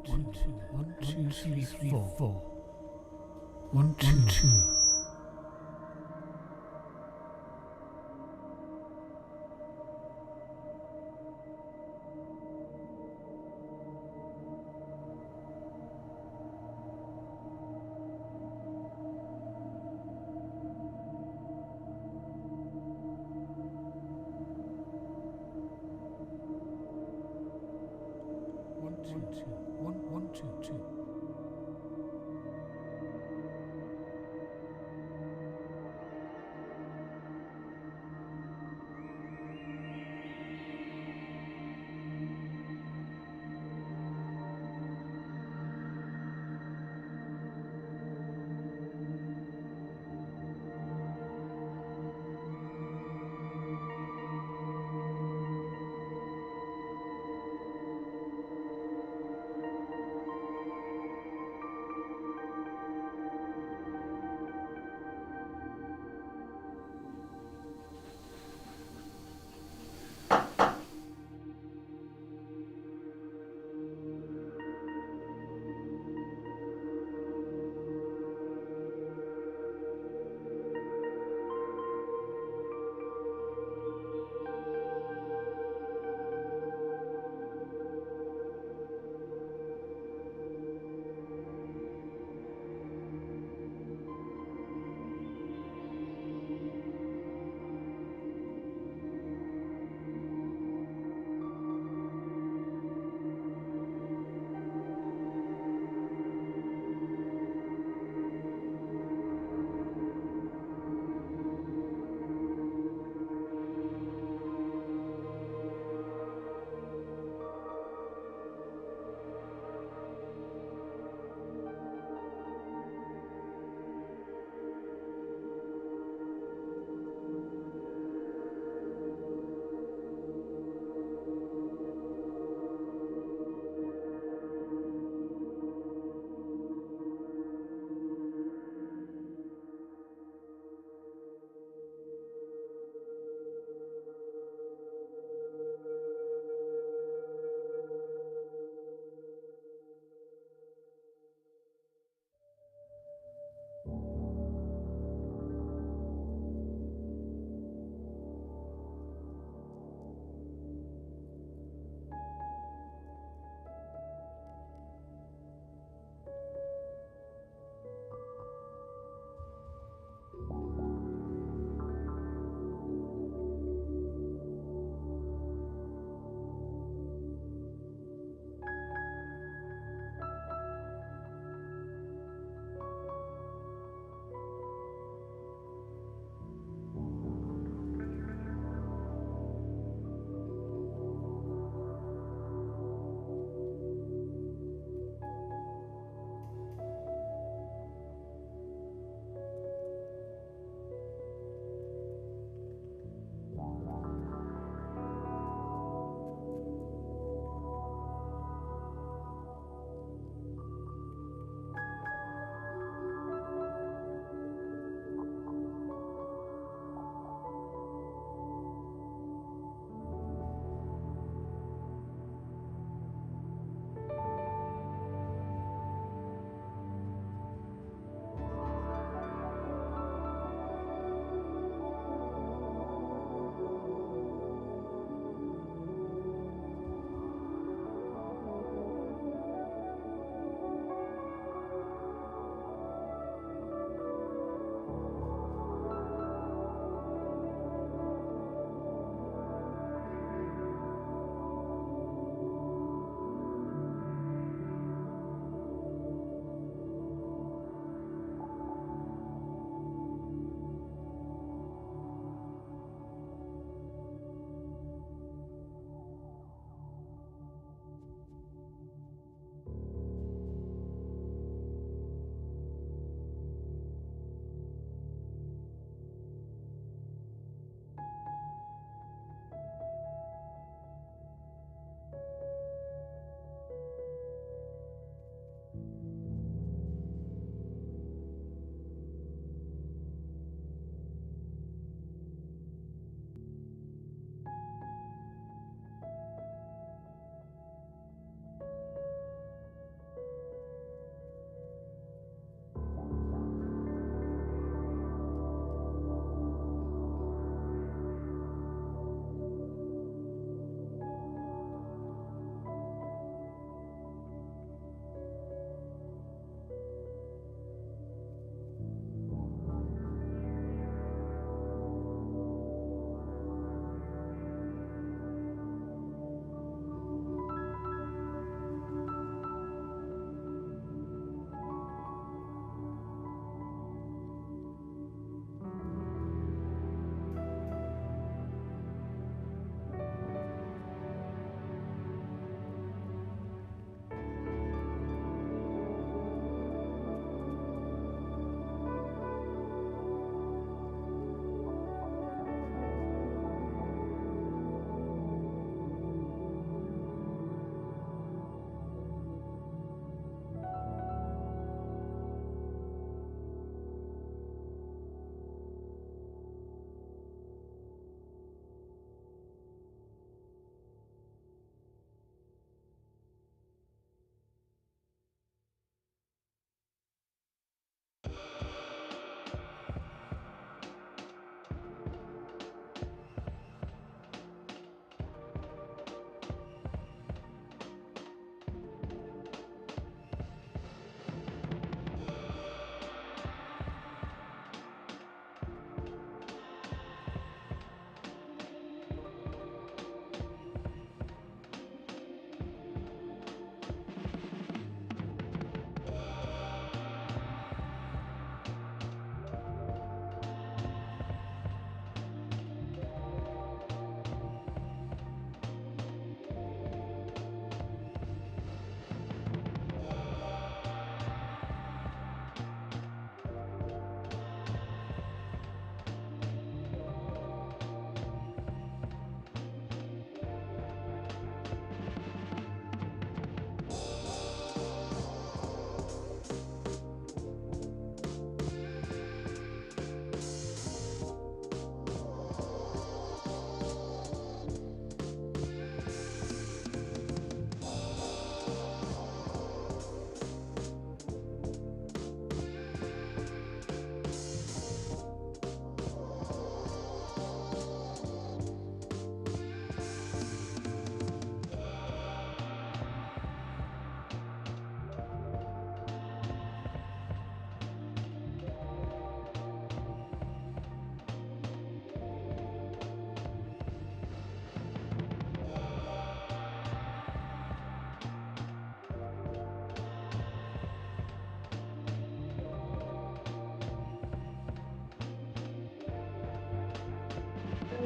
One, two, three, four. One, two. One, two.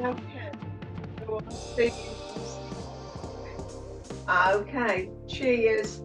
Okay. So I'll see you. Okay. Cheers.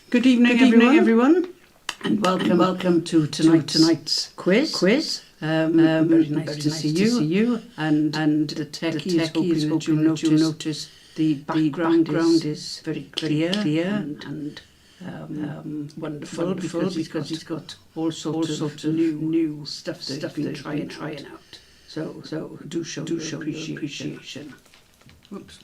Good evening, everyone, and welcome to tonight's quiz. Very nice to see you, and the techies hoping that you'll notice the background is very clear and wonderful because he's got all sorts of new stuff that he's been trying out. So do show appreciation. Whoops.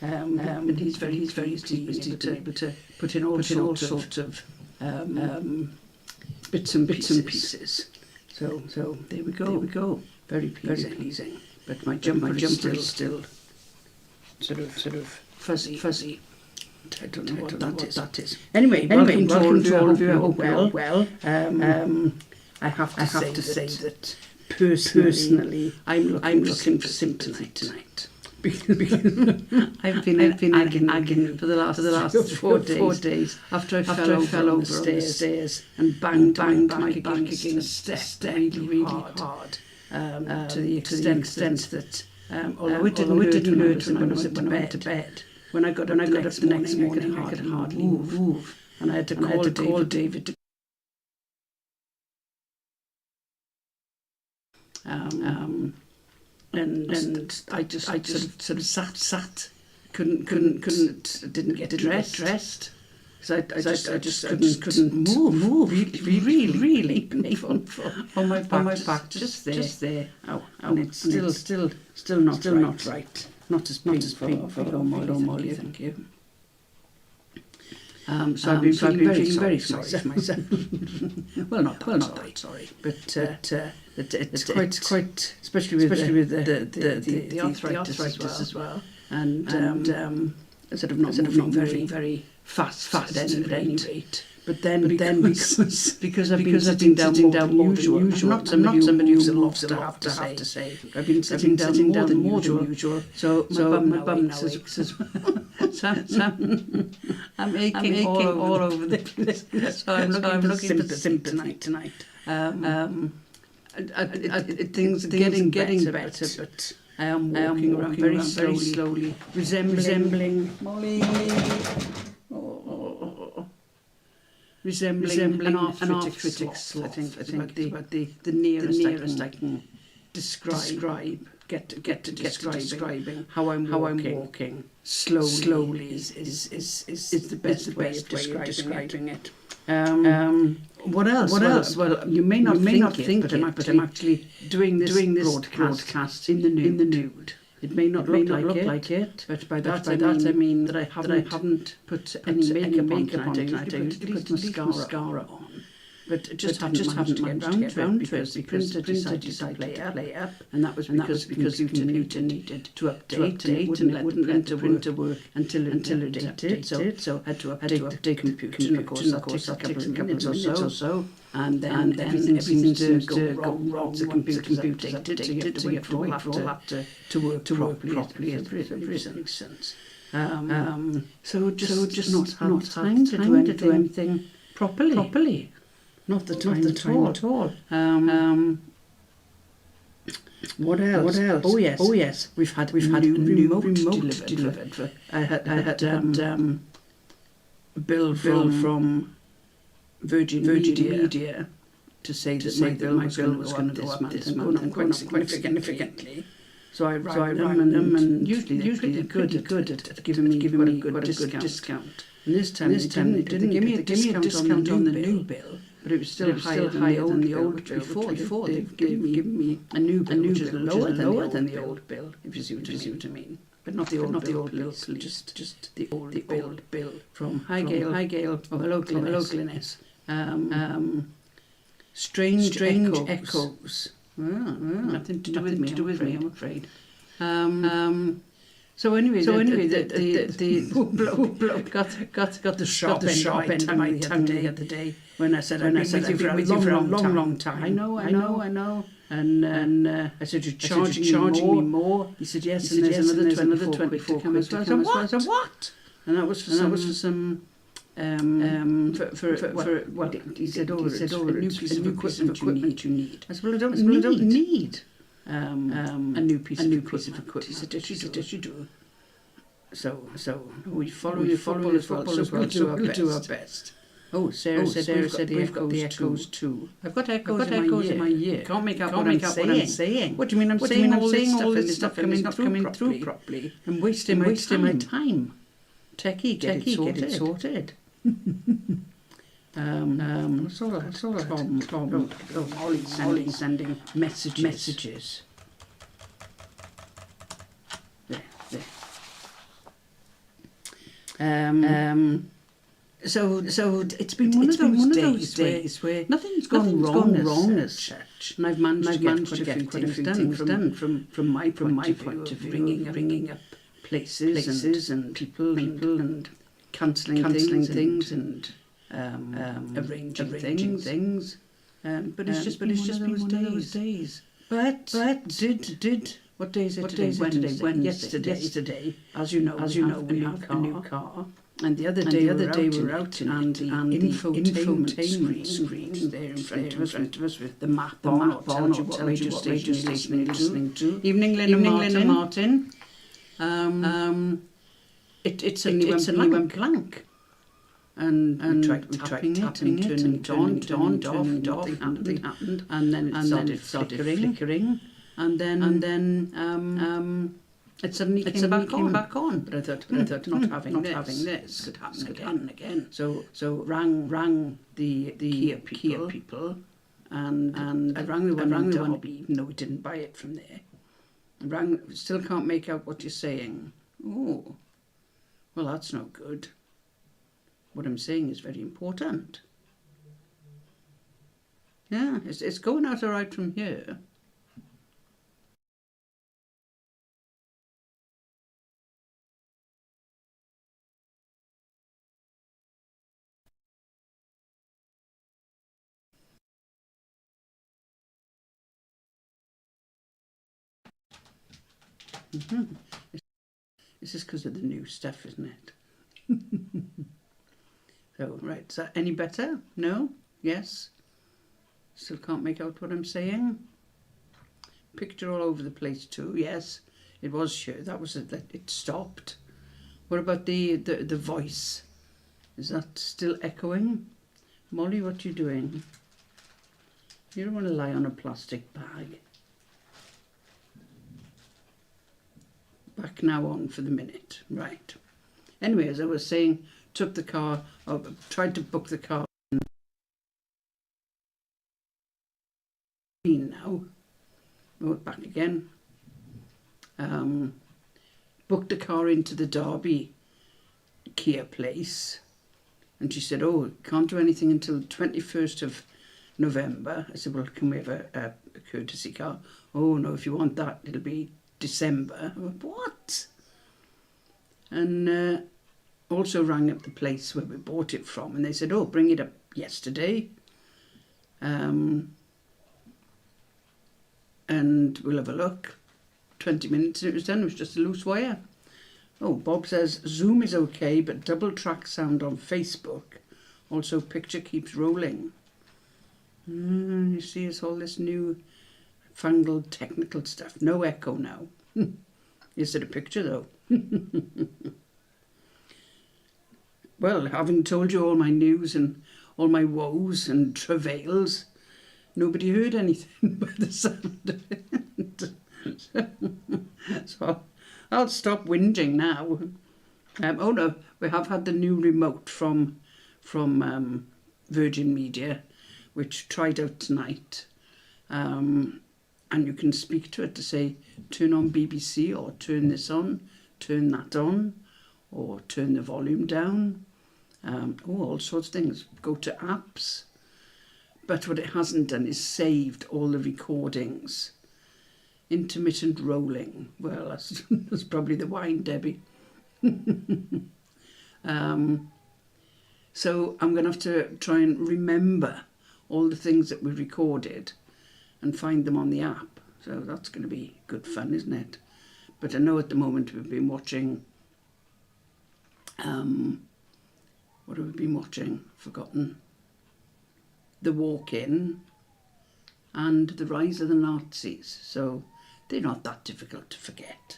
And he's very easy to be able to put in all sorts of bits and pieces. So there we go. Very pleasing. But my jumper is still sort of fuzzy. I don't know what that is. Anyway, welcome to all of you. I hope well. I have to say that personally, I'm looking for sympathy tonight. Because I've been nagging for the last 4 days after I fell over the stairs and banged my back against the step really hard. To the extent that although it didn't hurt when I went to bed, when I got up the next morning I could hardly move, and I had to call David to and I just sort of sat, didn't get dressed. So I just couldn't move. Really painful on my back, just there. Oh, and it's still not right. Not as painful for Molly, thank you. So I've been feeling very sorry for myself. well, not that sorry, but it's quite especially with the arthritis as well, and sort of not very fast at any rate. But then because I've been sitting down more than usual. I'm not somebody who loves to have to say. I've been sitting down more than usual. So my bum now aches. I'm aching all over the place. So I'm looking for sympathy tonight. things are getting better, but I am walking around very slowly, resembling Molly. Resembling an arthritic sloth. I think about the nearest I can describe. Get to describing how I'm walking slowly is the best way of describing it. What else? Well, you may not think it, but I'm actually doing this broadcast in the nude. It may not look like it, but by that I mean that I haven't put any makeup on tonight. I put mascara on. But I just haven't managed to get round to it because the printer decided to play up, and that was because the computer needed to update and it wouldn't let the printer work until it updated. So I had to update the computer, and of course that takes a couple of minutes or so. And then everything seems to go wrong. The computer's updated, so you have to wait for all that to work properly. It makes sense. So just not time to do anything properly. Not the time at all. What else? Oh yes. We've had new remote delivered. I had bill from Virgin Media to say that my bill was going to go up this month quite significantly. So I rang them, and usually they're pretty good at giving me a good discount. And this time they didn't give me a discount on the new bill. But it was still higher than the old bill. Before they've given me a new bill which is lower than the old bill, if you see what I mean. But not the old bill, just the old bill from Highgale of Local-ness. Strange echoes. Nothing to do with me, I'm afraid. So anyway, the bloke got the sharp end of my tongue the other day when I said I've been with you for a long time. I know. And I said, you're charging me more. He said, yes, and there's another 24 quid to come as well. I said, what? And that was for some well, he said, it's a new piece of equipment you need. I said, well, I don't need a new piece of equipment. He said, yes, you do. So we follow as well, so we'll do our best. Oh, Sarah said we've got the echoes too. I've got echoes in my ear. Can't make out what I'm saying. What do you mean I'm saying all this stuff and it's not coming through properly? I'm wasting my time. Techie, get it sorted. What's all that? Tom, Molly sending messages. So it's been one of those days where nothing's gone wrong as such, and I've managed to get quite a few things done from my point of view, ringing up places and people and cancelling things and arranging things. But it's just been one of those days. But what day is it today? Wednesday. Yesterday, as you know, we have a new car. And the other day we were out and the infotainment screen there in front of us with the map on, or tells you what radio station you're listening to. Evening, Lynn Martin. It suddenly went blank. And we tried tapping it and turning it on, nothing happened. And then it started flickering. And then it suddenly came back on. But I thought not having this could happen again. So rang the Kia people, and I rang the one even though we didn't buy it from there. Still can't make out what you're saying. Oh, well, that's no good. What I'm saying is very important. Yeah, it's going out all right from here. This is because of the new stuff, isn't it? So, right, is that any better? No? Yes? Still can't make out what I'm saying. Picture all over the place too. Yes, it was sure. That was it. It stopped. What about the voice? Is that still echoing? Molly, what are you doing? You don't want to lie on a plastic bag. Back now on for the minute. Right. Anyway, as I was saying, took the car, tried to book the car now. Oh, back again. Booked a car into the Derby Kia place. And she said, oh, can't do anything until the 21st of November. I said, well, can we have a courtesy car? Oh, no, if you want that, it'll be December. I went, what? And also rang up the place where we bought it from, and they said, oh, bring it up yesterday. And we'll have a look. 20 minutes and it was done. It was just a loose wire. Oh, Bob says, Zoom is okay, but double track sound on Facebook. Also, picture keeps rolling. You see, it's all this new fangled technical stuff. No echo now. Is it a picture, though? Well, having told you all my news and all my woes and travails, nobody heard anything by the sound of it. So I'll stop whinging now. Oh no, we have had the new remote from Virgin Media, which tried out tonight. And you can speak to it to say, turn on BBC, or turn this on, turn that on, or turn the volume down. All sorts of things. Go to apps. But what it hasn't done is saved all the recordings. Intermittent rolling. Well, that's probably the wine, Debbie. So I'm going to have to try and remember all the things that we recorded and find them on the app. So that's going to be good fun, isn't it? But I know at the moment we've been watching... what have we been watching? Forgotten. The Walk-In and The Rise of the Nazis. So they're not that difficult to forget.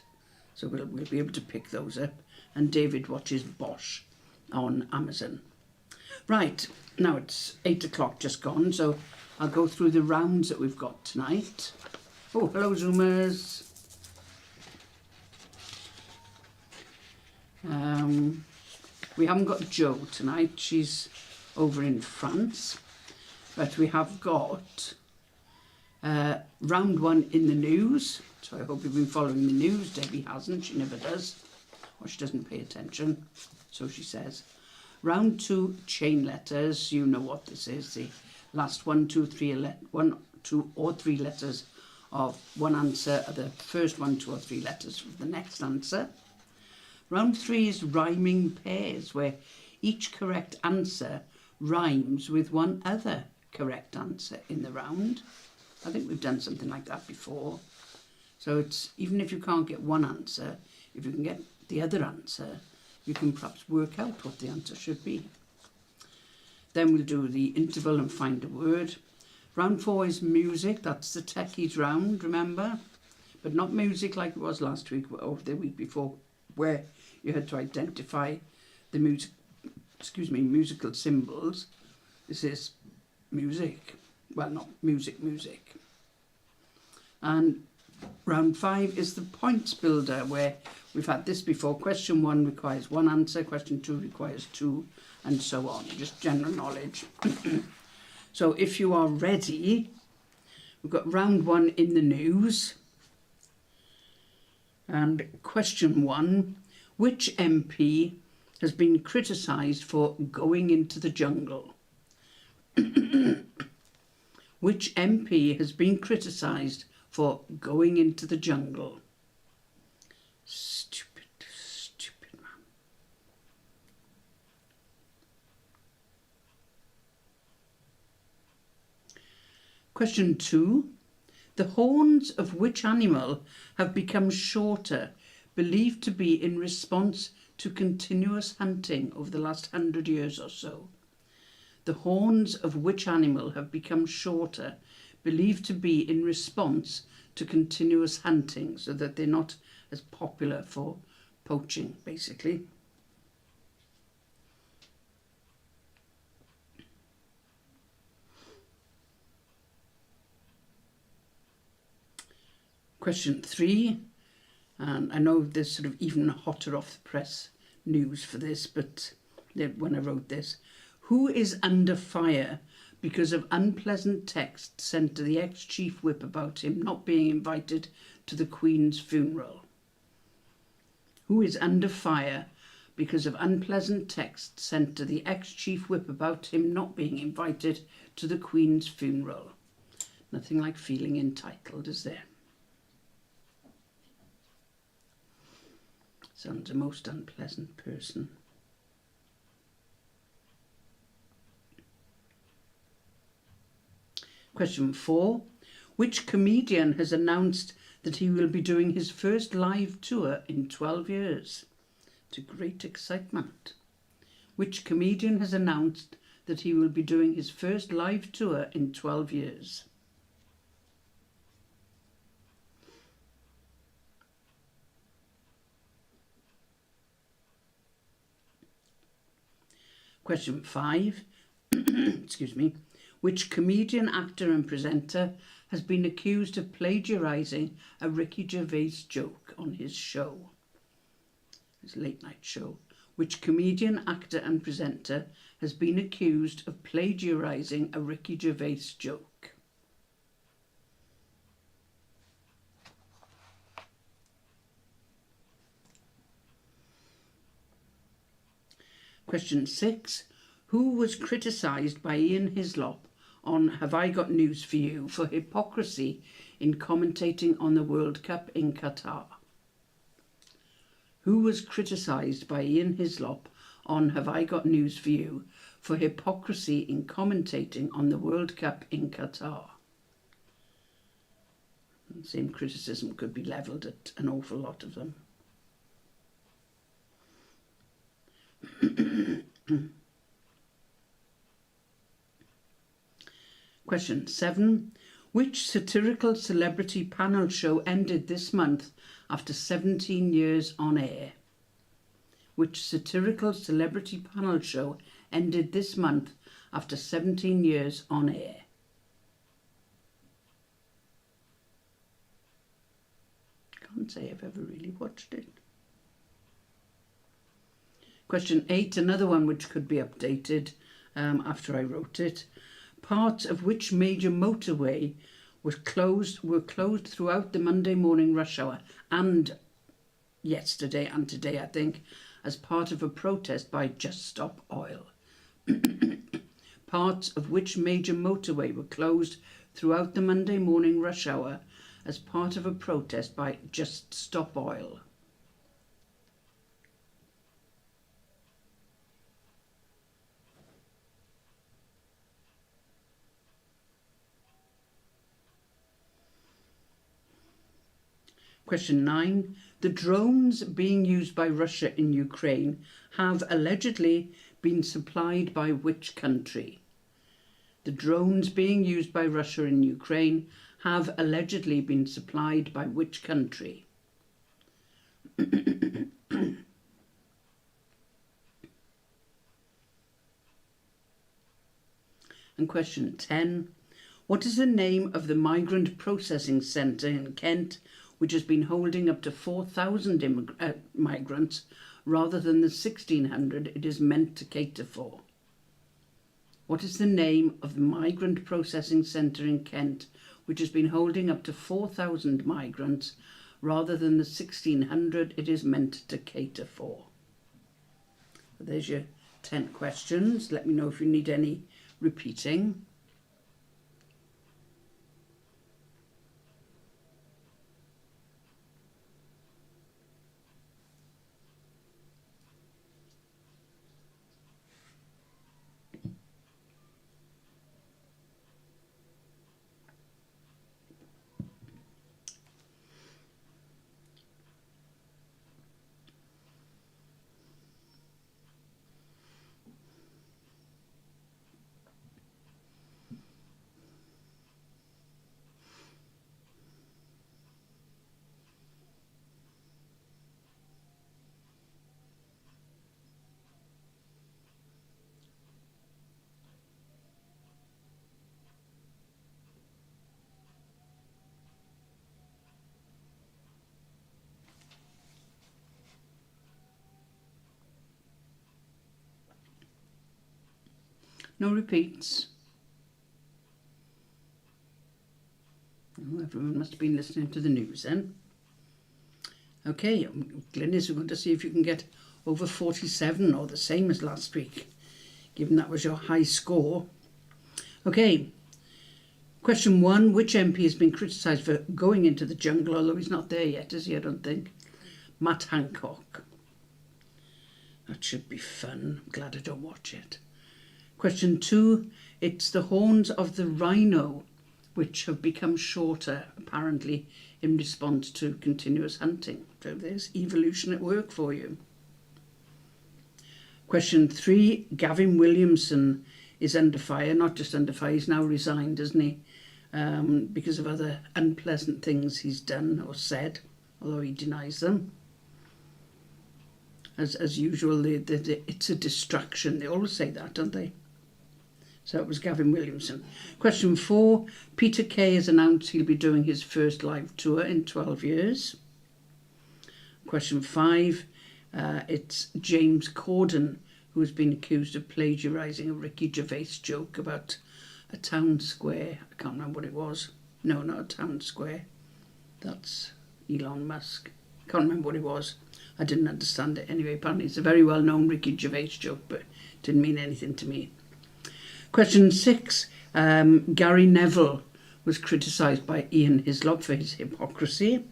So we'll be able to pick those up. And David watches Bosch on Amazon. Right, now it's 8 o'clock just gone, so I'll go through the rounds that we've got tonight. Oh, hello Zoomers. We haven't got Jo tonight, she's over in France. But we have got round one in the news. So I hope you've been following the news. Debbie hasn't, she never does. Or she doesn't pay attention, so she says. Round two, chain letters. You know what this is. The last 1, 2, 3 letters of one answer are the first 1, 2 or 3 letters of the next answer. Round 3 is rhyming pairs, where each correct answer rhymes with one other correct answer in the round. I think we've done something like that before. So it's, even if you can't get one answer, if you can get the other answer, you can perhaps work out what the answer should be. Then we'll do the interval and find a word. Round 4 is music. That's the techies round, remember? But not music like it was last week or the week before, where you had to identify the musical symbols. This is music. Well, not music. And round 5 is the points builder, where we've had this before. Question 1 requires 1 answer, question 2 requires 2, and so on. Just general knowledge. So if you are ready, we've got round 1 in the news. And question 1, which MP has been criticised for going into the jungle? Which MP has been criticised for going into the jungle? Stupid man. Question 2. The horns of which animal have become shorter, believed to be in response to continuous hunting over the last 100 years or so? The horns of which animal have become shorter, believed to be in response to continuous hunting, so that they're not as popular for poaching, basically. Question 3, and I know there's sort of even hotter off the press news for this, but when I wrote this, who is under fire because of unpleasant text sent to the ex-chief whip about him not being invited to the Queen's funeral? Who is under fire because of unpleasant text sent to the ex-chief whip about him not being invited to the Queen's funeral? Nothing like feeling entitled, is there? Sounds a most unpleasant person. Question 4. Which comedian has announced that he will be doing his first live tour in 12 years? To great excitement. Which comedian has announced that he will be doing his first live tour in 12 years? Question 5. Excuse me. Which comedian, actor and presenter has been accused of plagiarising a Ricky Gervais joke on his show? His late night show. Which comedian, actor and presenter has been accused of plagiarising a Ricky Gervais joke? Question 6. Who was criticised by Ian Hislop on Have I Got News for You for hypocrisy in commentating on the World Cup in Qatar? Who was criticised by Ian Hislop on Have I Got News for You for hypocrisy in commentating on the World Cup in Qatar? The same criticism could be levelled at an awful lot of them. Question 7. Which satirical celebrity panel show ended this month after 17 years on air? Which satirical celebrity panel show ended this month after 17 years on air? Can't say I've ever really watched it. Question 8, another one which could be updated after I wrote it. Parts of which major motorway were closed throughout the Monday morning rush hour and yesterday and today, I think, as part of a protest by Just Stop Oil. Parts of which major motorway were closed throughout the Monday morning rush hour as part of a protest by Just Stop Oil. Question 9. The drones being used by Russia in Ukraine have allegedly been supplied by which country? The drones being used by Russia in Ukraine have allegedly been supplied by which country? And question 10. What is the name of the migrant processing centre in Kent which has been holding up to 4,000 migrants rather than the 1,600 it is meant to cater for? What is the name of the migrant processing centre in Kent which has been holding up to 4,000 migrants rather than the 1,600 it is meant to cater for? There's your 10 questions. Let me know if you need any repeating. No repeats. Oh, everyone must have been listening to the news then. Okay, Glynis, we're going to see if you can get over 47 or the same as last week, given that was your high score. Okay, question 1. Which MP has been criticised for going into the jungle, although he's not there yet, is he? I don't think. Matt Hancock. That should be fun. I'm glad I don't watch it. Question 2. It's the horns of the rhino which have become shorter, apparently, in response to continuous hunting. So there's evolution at work for you. Question 3. Gavin Williamson is under fire, not just under fire, he's now resigned, isn't he? Because of other unpleasant things he's done or said, although he denies them. As usual, it's a distraction. They always say that, don't they? So it was Gavin Williamson. Question 4. Peter Kay has announced he'll be doing his first live tour in 12 years. Question 5. It's James Corden, who has been accused of plagiarising a Ricky Gervais joke about a town square. I can't remember what it was. No, not a town square. That's Elon Musk. I can't remember what it was. I didn't understand it. Anyway, apparently it's a very well-known Ricky Gervais joke, but it didn't mean anything to me. Question 6. Gary Neville was criticised by Ian Hislop for his hypocrisy.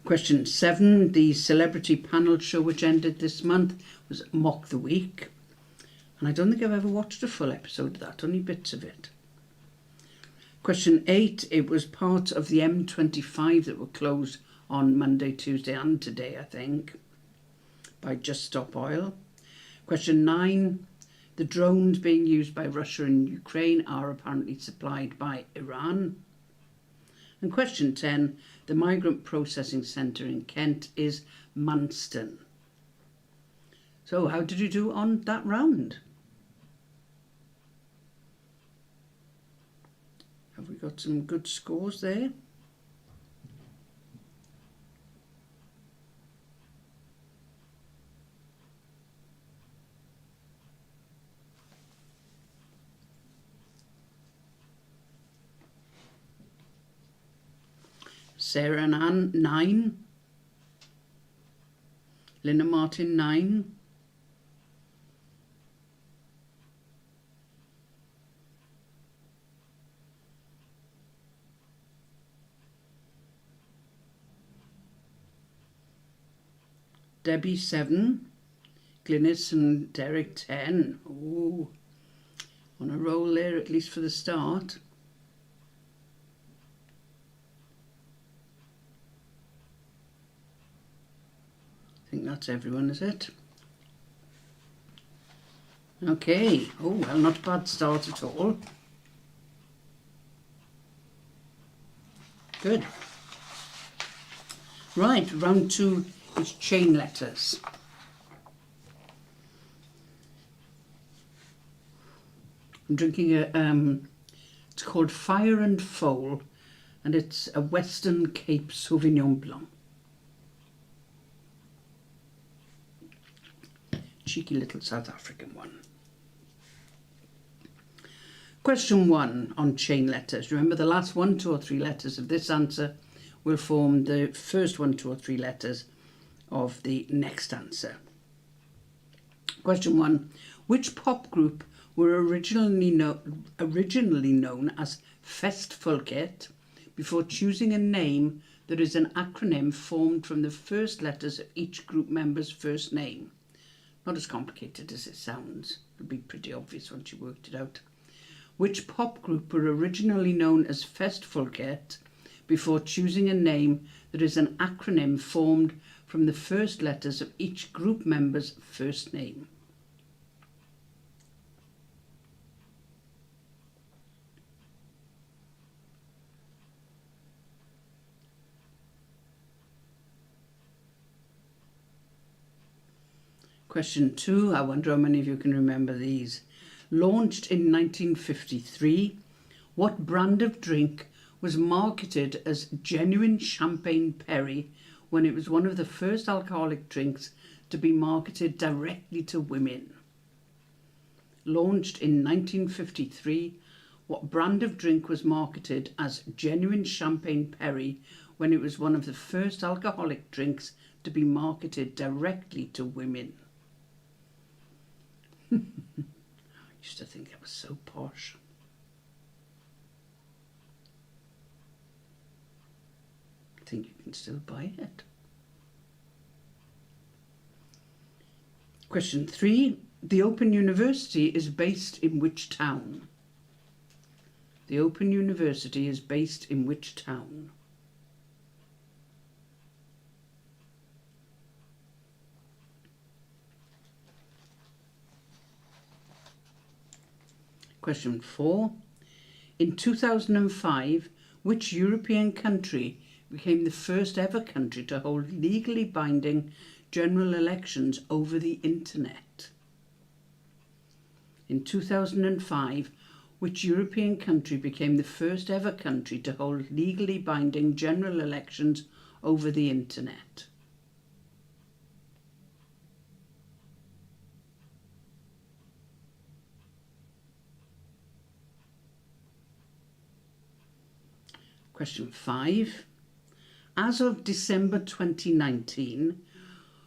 Question 7. The celebrity panel show which ended this month was Mock the Week. And I don't think I've ever watched a full episode of that, only bits of it. Question 8. It was part of the M25 that were closed on Monday, Tuesday and today, I think, by Just Stop Oil. Question 9. The drones being used by Russia and Ukraine are apparently supplied by Iran. And question 10. The migrant processing centre in Kent is Manston. So how did you do on that round? Have we got some good scores there? Sarah and Anne, 9. Linda Martin, 9. Debbie, 7. Glynis and Derek, 10. Ooh, on a roll there, at least for the start. I think that's everyone, is it? Okay. Oh, well, not a bad start at all. Good. Right, round 2 is chain letters. I'm drinking it's called Fire and Foal, and it's a Western Cape Sauvignon Blanc. Cheeky little South African one. Question 1 on chain letters. Remember, the last 1, 2 or 3 letters of this answer will form the first 1, 2 or 3 letters of the next answer. Question 1. Which pop group were originally known as Festfolket before choosing a name that is an acronym formed from the first letters of each group member's first name? Not as complicated as it sounds. It'll be pretty obvious once you worked it out. Which pop group were originally known as Festfolket before choosing a name that is an acronym formed from the first letters of each group member's first name? Question 2, I wonder how many of you can remember these. Launched in 1953, what brand of drink was marketed as genuine champagne perry when it was one of the first alcoholic drinks to be marketed directly to women? launched in 1953, what brand of drink was marketed as genuine champagne Perry when it was one of the first alcoholic drinks to be marketed directly to women? I used to think that was so posh. I think you can still buy it. Question 3. The Open University is based in which town? The Open University is based in which town? Question 4. In 2005, which European country became the first ever country to hold legally binding general elections over the internet? In 2005, which European country became the first ever country to hold legally binding general elections over the internet? Question 5. As of December 2019,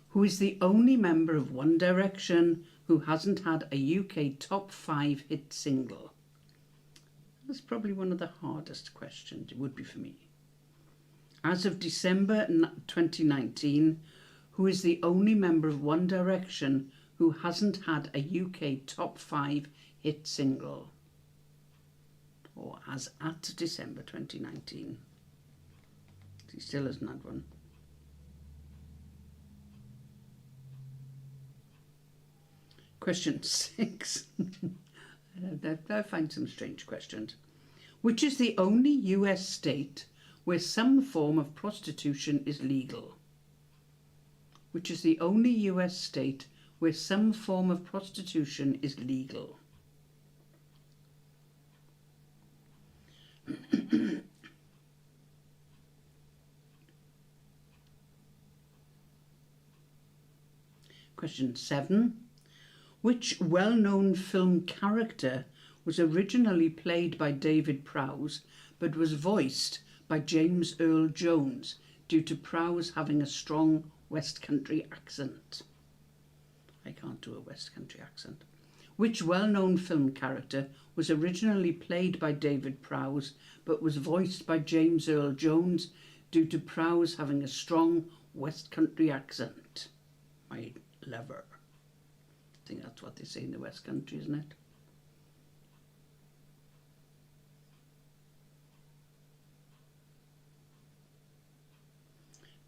who is the only member of One Direction who hasn't had a UK top 5 hit single? That's probably one of the hardest questions, it would be for me. As of December 2019, who is the only member of One Direction who hasn't had a UK top 5 hit single? Or as at December 2019. He still hasn't had one. Question 6. I find some strange questions. Which is the only US state where some form of prostitution is legal? Which is the only US state where some form of prostitution is legal? Question 7. Which well-known film character was originally played by David Prowse but was voiced by James Earl Jones due to Prowse having a strong West Country accent? I can't do a West Country accent. Which well-known film character was originally played by David Prowse but was voiced by James Earl Jones due to Prowse having a strong West Country accent? My lover. I think that's what they say in the West Country, isn't it?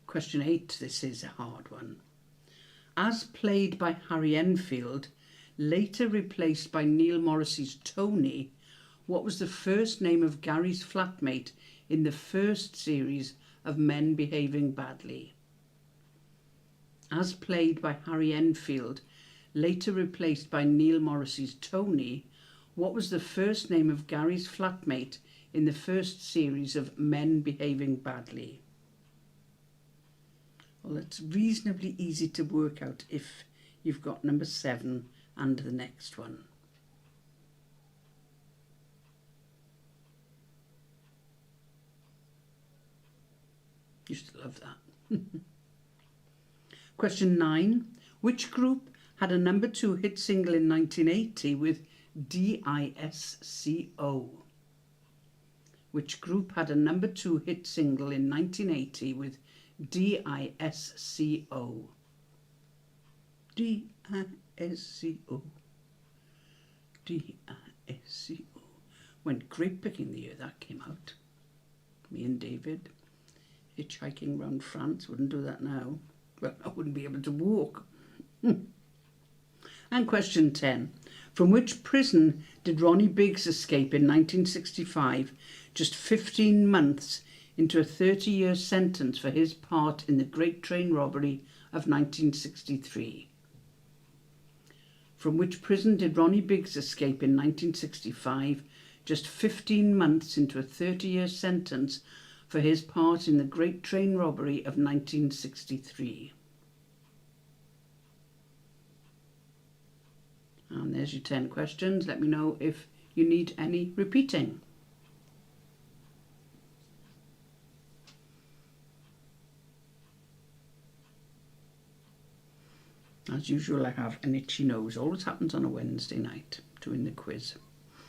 Question 8. This is a hard one. As played by Harry Enfield, later replaced by Neil Morrissey's Tony, what was the first name of Gary's flatmate in the first series of Men Behaving Badly? As played by Harry Enfield, later replaced by Neil Morrissey's Tony, what was the first name of Gary's flatmate in the first series of Men Behaving Badly? Well, it's reasonably easy to work out if you've got number 7 and the next one. Used to love that. Question 9. Which group had a number 2 hit single in 1980 with DISCO? Which group had a number 2 hit single in 1980 with DISCO? DISCO. DISCO. Went grape picking the year that came out. Me and David hitchhiking around France. Wouldn't do that now. Well, I wouldn't be able to walk. And question 10. From which prison did Ronnie Biggs escape in 1965, just 15 months into a 30-year sentence for his part in the Great Train Robbery of 1963? From which prison did Ronnie Biggs escape in 1965, just 15 months into a 30-year sentence for his part in the Great Train Robbery of 1963? And there's your 10 questions. Let me know if you need any repeating. As usual, I have an itchy nose. Always happens on a Wednesday night doing the quiz.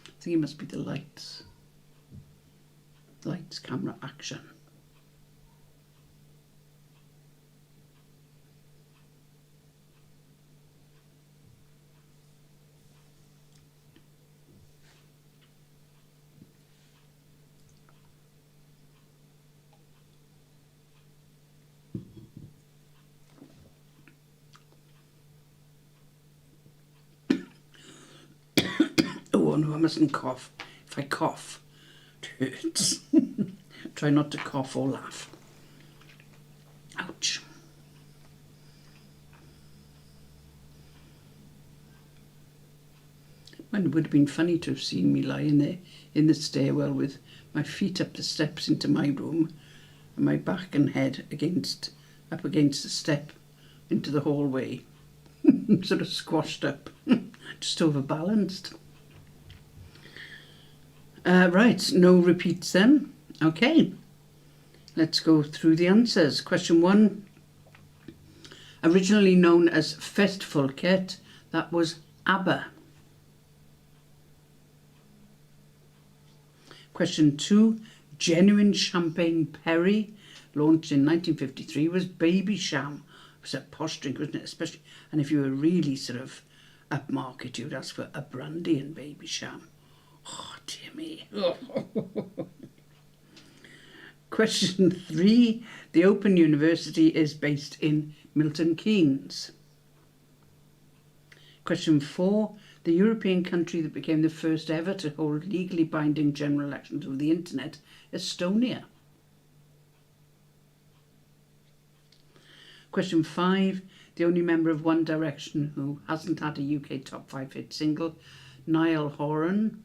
I think it must be the lights. Lights, camera, action. Oh no, I mustn't cough. If I cough, it hurts. Try not to cough or laugh. Ouch. Well, it would have been funny to have seen me lying there in the stairwell with my feet up the steps into my room and my back and head up against the step into the hallway. Sort of squashed up, just overbalanced. Right, no repeats then. Okay, let's go through the answers. Question 1, originally known as Festfolket, that was ABBA. Question 2, genuine champagne Perry, launched in 1953, was Babycham. It was a posh drink, wasn't it? Especially, and if you were really sort of upmarket, you'd ask for a brandy and Babycham. Oh, dear me. Question 3, the Open University is based in Milton Keynes. Question 4, the European country that became the first ever to hold legally binding general elections over the internet, Estonia. Question 5, the only member of One Direction who hasn't had a UK top 5 hit single, Niall Horan.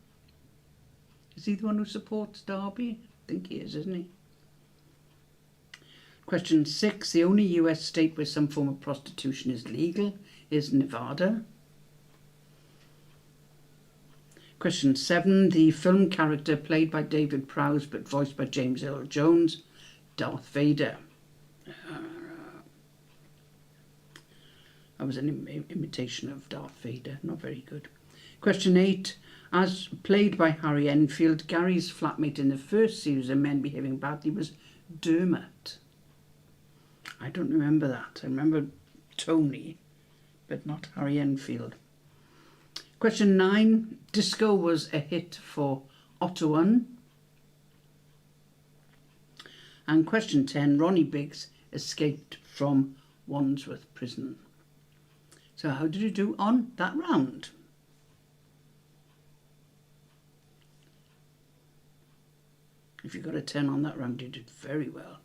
Is he the one who supports Derby? I think he is, isn't he? Question 6, the only US state where some form of prostitution is legal is Nevada. Question 7, the film character played by David Prowse but voiced by James Earl Jones, Darth Vader. That was an imitation of Darth Vader, not very good. Question 8, as played by Harry Enfield, Gary's flatmate in the first series of Men Behaving Badly was Dermot. I don't remember that. I remember Tony, but not Harry Enfield. Question 9, Disco was a hit for Ottawa. And question 10, Ronnie Biggs escaped from Wandsworth Prison. So how did you do on that round? If you got a 10 on that round, you did very well.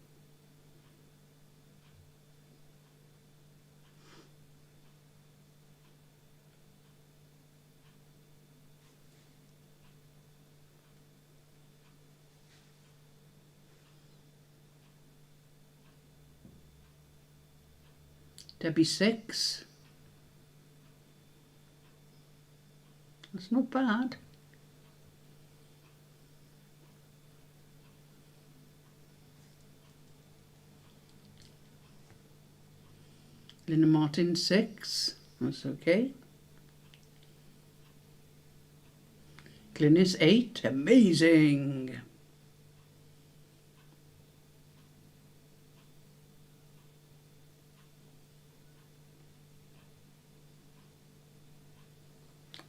Debbie 6. That's not bad. Linda Martin 6. That's okay. Glynis 8. Amazing.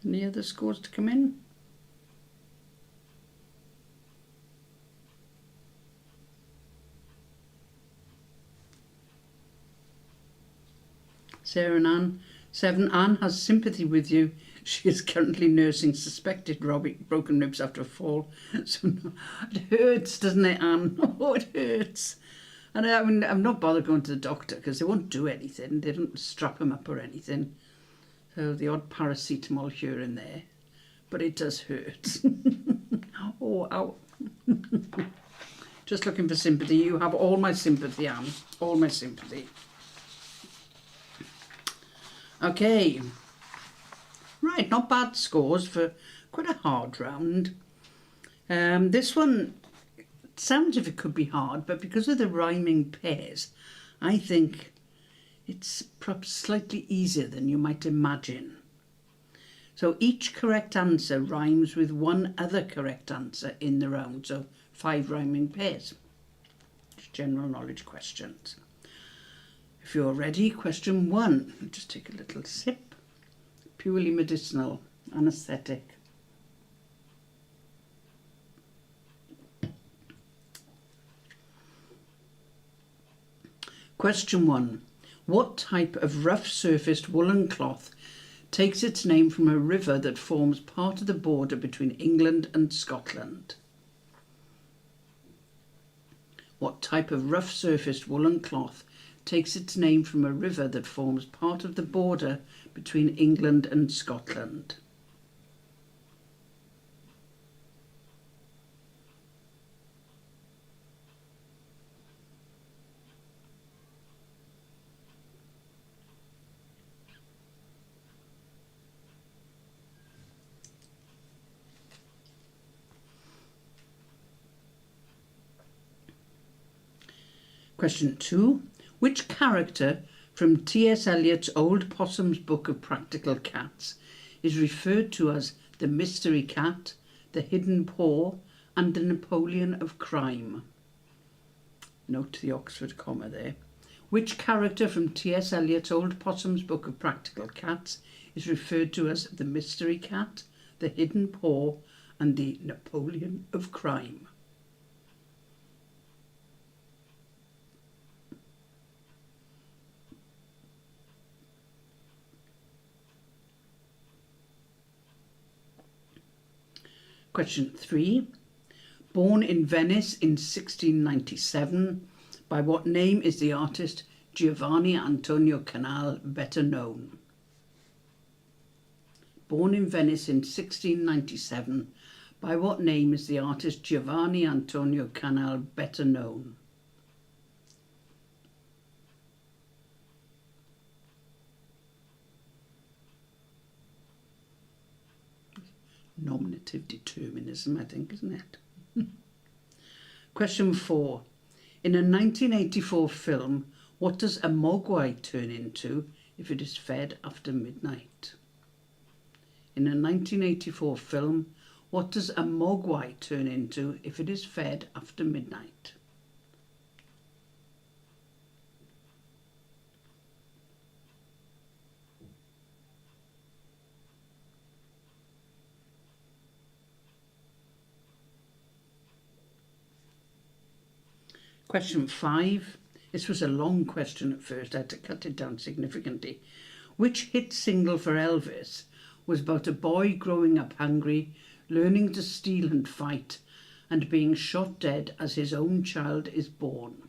Any other scores to come in? Sarah and Anne. 7. Anne has sympathy with you. She is currently nursing suspected broken ribs after a fall. So no, it hurts, doesn't it, Anne? Oh, it hurts. And I mean, I'm not bothered going to the doctor because they won't do anything. They don't strap him up or anything. So the odd paracetamol here and there. But it does hurt. Oh, ow. Just looking for sympathy. You have all my sympathy, Anne. All my sympathy. Okay. Right, not bad scores for quite a hard round. This one sounds if it could be hard, but because of the rhyming pairs, I think it's perhaps slightly easier than you might imagine. So each correct answer rhymes with one other correct answer in the round, so 5 rhyming pairs. Just general knowledge questions. If you're ready, question 1. Just take a little sip. Purely medicinal, anaesthetic. Question 1. What type of rough-surfaced woolen cloth takes its name from a river that forms part of the border between England and Scotland? What type of rough-surfaced woolen cloth takes its name from a river that forms part of the border between England and Scotland? Question 2. Which character from T.S. Eliot's Old Possum's Book of Practical Cats is referred to as the Mystery Cat, the Hidden Paw, and the Napoleon of Crime? Note the Oxford comma there. Which character from T.S. Eliot's Old Possum's Book of Practical Cats is referred to as the Mystery Cat, the Hidden Paw, and the Napoleon of Crime? Question 3. Born in Venice in 1697, by what name is the artist Giovanni Antonio Canal better known? Born in Venice in 1697, by what name is the artist Giovanni Antonio Canal better known? Nominative determinism, I think, isn't it? Question 4. In a 1984 film, what does a mogwai turn into if it is fed after midnight? In a 1984 film, what does a mogwai turn into if it is fed after midnight? Question 5. This was a long question at first. I had to cut it down significantly. Which hit single for Elvis was about a boy growing up hungry, learning to steal and fight, and being shot dead as his own child is born?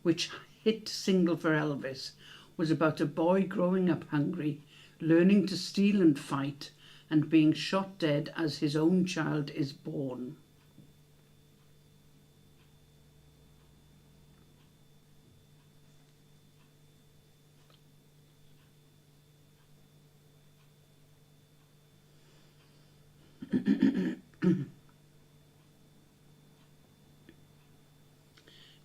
Which hit single for Elvis was about a boy growing up hungry, learning to steal and fight, and being shot dead as his own child is born?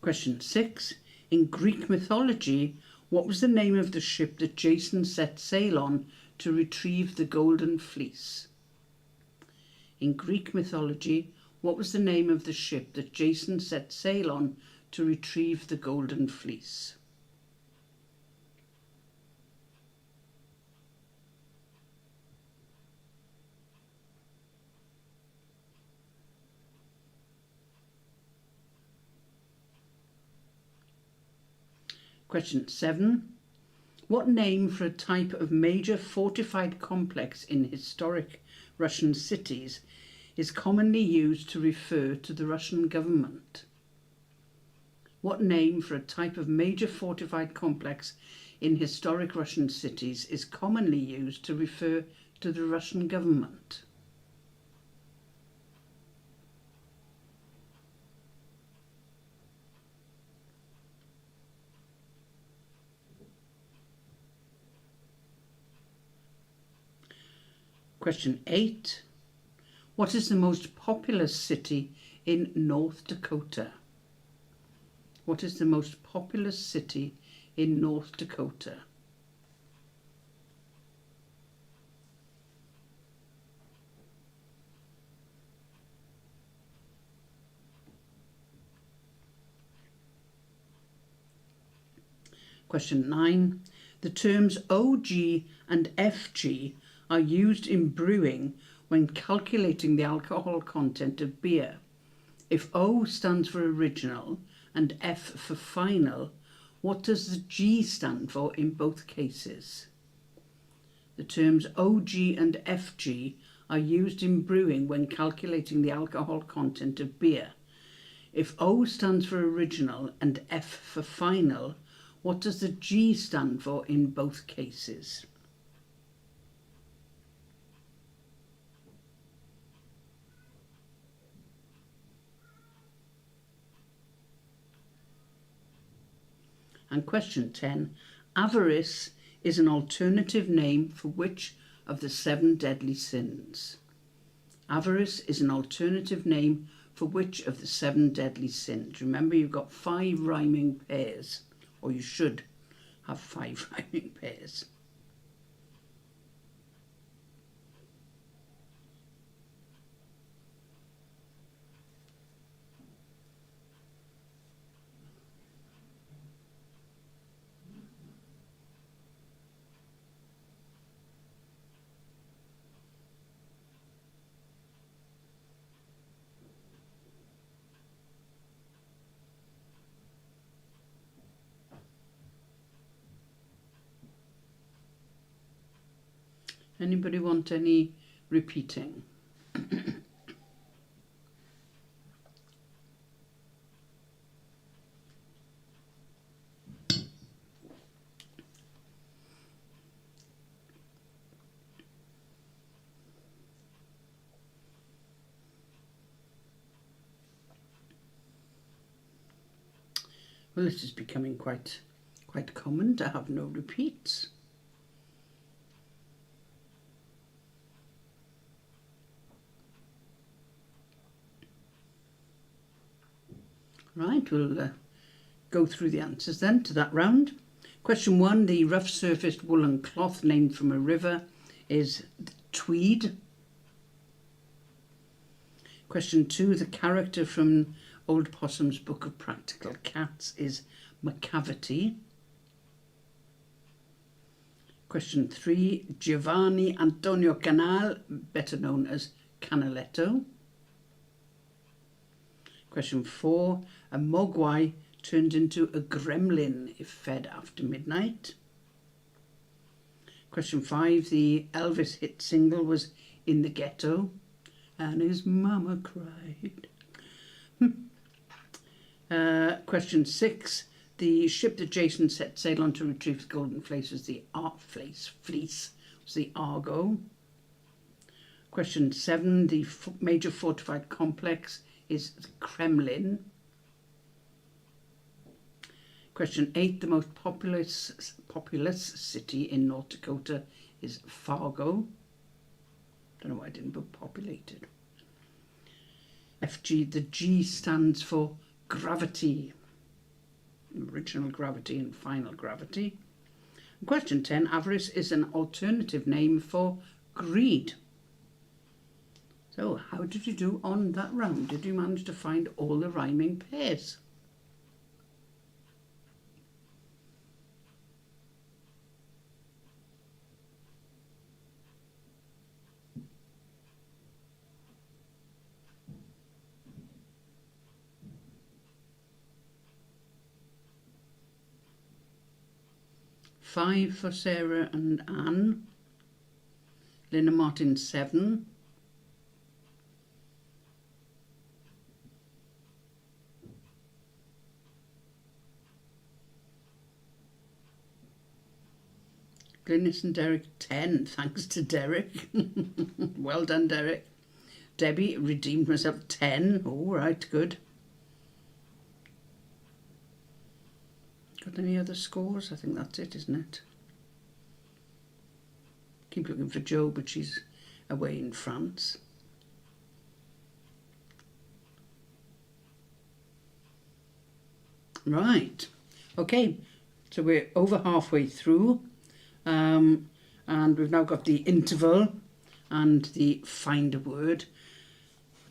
Question 6. In Greek mythology, what was the name of the ship that Jason set sail on to retrieve the Golden Fleece? In Greek mythology, what was the name of the ship that Jason set sail on to retrieve the Golden Fleece? Question 7. What name for a type of major fortified complex in historic Russian cities is commonly used to refer to the Russian government? What name for a type of major fortified complex in historic Russian cities is commonly used to refer to the Russian government? Question 8. What is the most populous city in North Dakota? What is the most populous city in North Dakota? Question 9. The terms OG and FG are used in brewing when calculating the alcohol content of beer. If O stands for original and F for final, what does the G stand for in both cases? The terms OG and FG are used in brewing when calculating the alcohol content of beer. If O stands for original and F for final, what does the G stand for in both cases? And question 10. Avarice is an alternative name for which of the 7 deadly sins? Avarice is an alternative name for which of the 7 deadly sins? Remember, you've got 5 rhyming pairs, or you should have 5 rhyming pairs. Anybody want any repeating? Well, this is becoming quite common to have no repeats. Right, we'll go through the answers then to that round. Question 1, the rough-surfaced woolen cloth named from a river is Tweed. Question 2, the character from Old Possum's Book of Practical Cats is Macavity. Question 3, Giovanni Antonio Canal, better known as Canaletto. Question 4, a mogwai turned into a gremlin if fed after midnight. Question 5, the Elvis hit single was In the Ghetto, and his mama cried. Question 6, the ship that Jason set sail on to retrieve the golden fleece was the Argo. Question 7, the major fortified complex is the Kremlin. Question 8, the most populous city in North Dakota is Fargo. Don't know why I didn't put populated. FG, the G stands for gravity. Original gravity and final gravity. Question 10, avarice is an alternative name for greed. So how did you do on that round? Did you manage to find all the rhyming pairs? Five for Sarah and Anne. Lynn Martin 7. Glynis and Derek 10, thanks to Derek. Well done, Derek. Debbie redeemed myself 10. All right, good. Got any other scores? I think that's it, isn't it? Keep looking for Jo, but she's away in France. Right, okay, so we're over halfway through, and we've now got the interval and the find a word.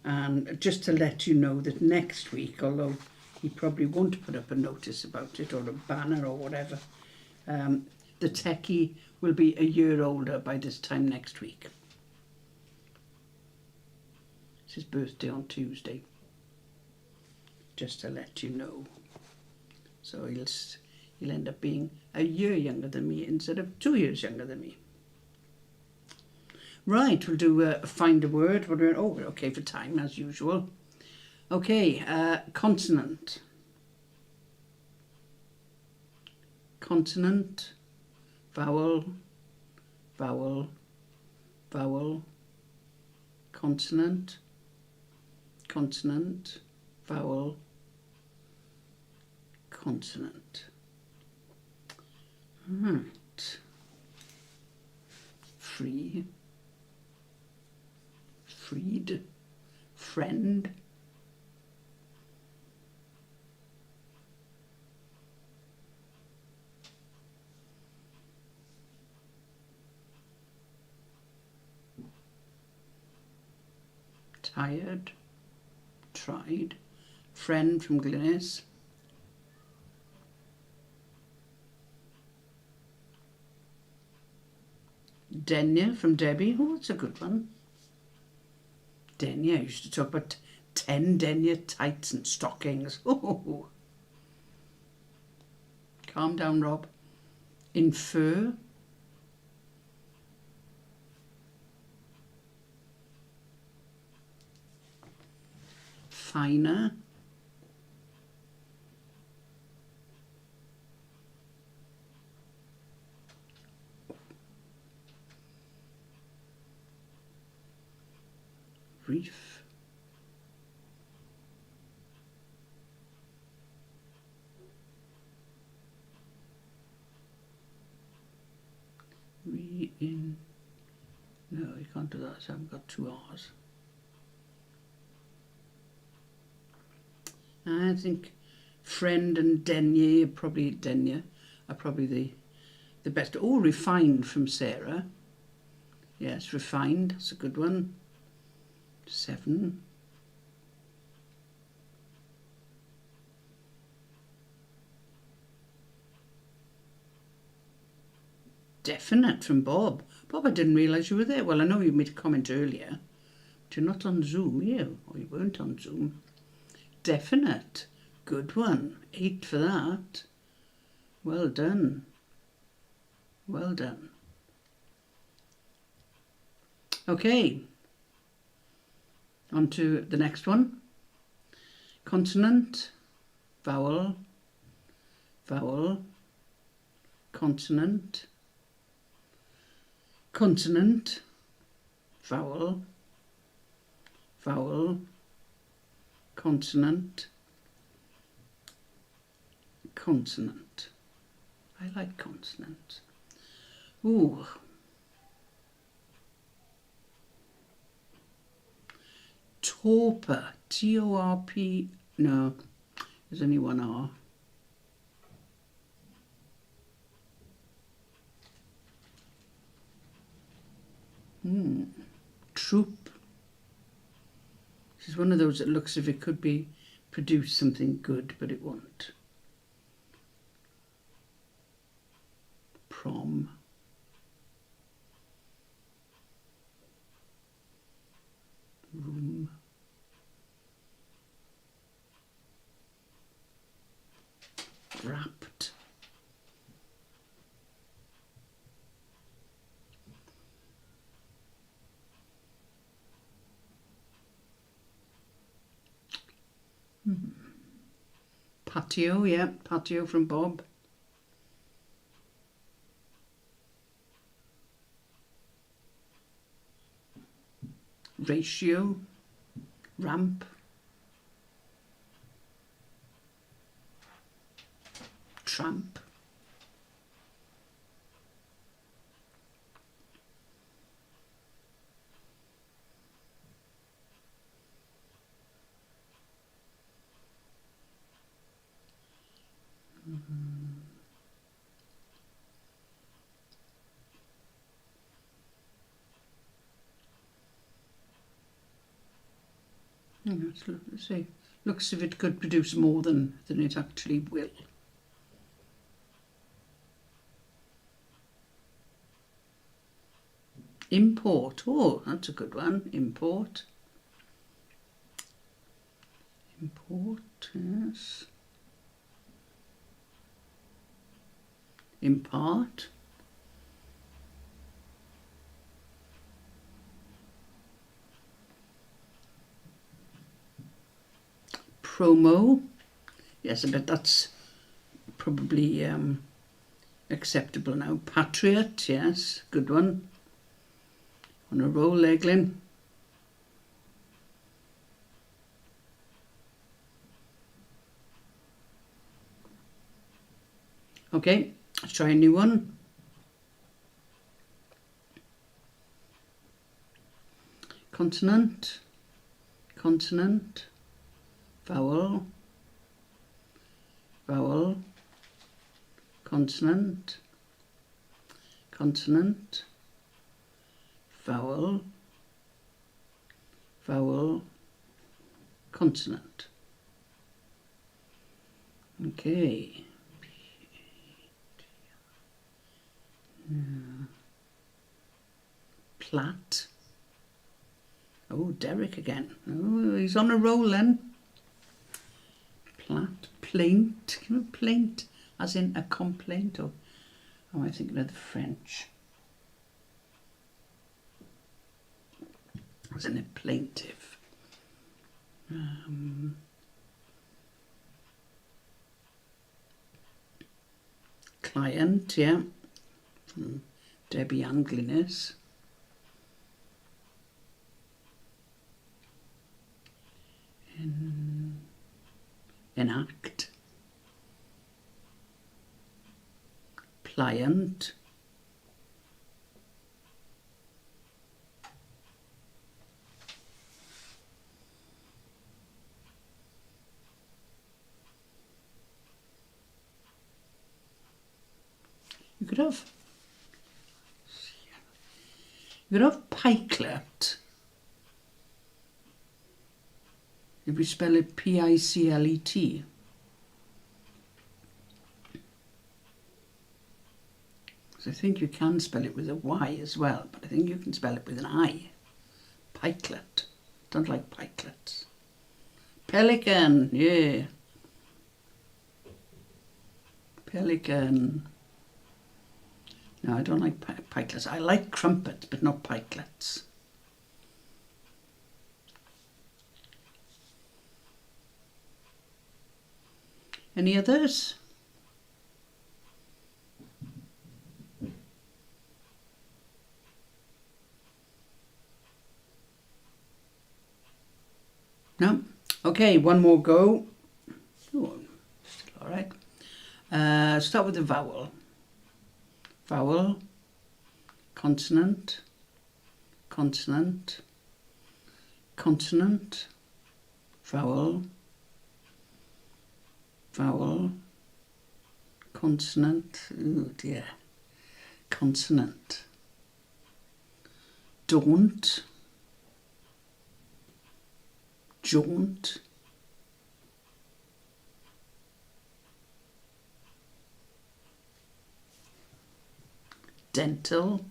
And just to let you know that next week, although he probably won't put up a notice about it or a banner or whatever, the techie will be a year older by this time next week. It's his birthday on Tuesday, just to let you know. So he'll end up being a year younger than me instead of 2 years younger than me. Right, we'll do find a word. We're okay for time as usual. Okay, consonant. Consonant, vowel, vowel, vowel, consonant, consonant, vowel, consonant. Right. Free, freed, friend, tired, tried, friend from Glynis, Denya from Debbie. Oh, that's a good one. Denya, I used to talk about 10 Denya tights and stockings. Oh, calm down, Rob. Infer, finer, reef, no, you can't do that, so I haven't got 2 R's. I think friend and Denya are probably the best. Oh, refined from Sarah. Yes, refined, that's a good one. 7. Definite from Bob. Bob, I didn't realise you were there. Well, I know you made a comment earlier, but you're not on Zoom, or you weren't on Zoom. Definite. Good one. 8 for that. Well done. Well done. Okay. On to the next one. Consonant, vowel, vowel, consonant, consonant, vowel, vowel, consonant, consonant. I like consonants. Ooh. Torpor, T-O-R-P, no, there's only 1 R. Troop. This is one of those that looks as if it could be produce something good, but it won't. Prom. Room. Wrapped. Patio, yeah, patio from Bob. Ratio, ramp, tramp, Let's see. Looks as if it could produce more than it actually will. Import. Oh, that's a good one. Import. Import, yes. Impart. Promo. Yes, I bet that's probably acceptable now. Patriot, yes, good one. On a roll, Eglin. Okay, let's try a new one. Consonant, consonant, vowel, vowel, consonant, consonant, vowel, vowel, consonant. Okay. Plat. Oh, Derek again. Oh, he's on a roll then. Plat. Plaint. You know, plaint as in a complaint, or am I thinking of the French? As in a plaintive. Client, yeah. From Debbie Angliness. Enact. Pliant. You could have pikelet. If we spell it P-I-C-L-E-T. I think you can spell it with a Y as well, but I think you can spell it with an I. Pikelet. Don't like pikelets. Pelican, yeah. Pelican. No, I don't like pikelets. I like crumpets, but not pikelets. Any others? No? Okay, one more go. Oh, still all right. Start with the vowel. Vowel, consonant, consonant, consonant, vowel, vowel, consonant, oh dear, consonant, daunt, jaunt, dental,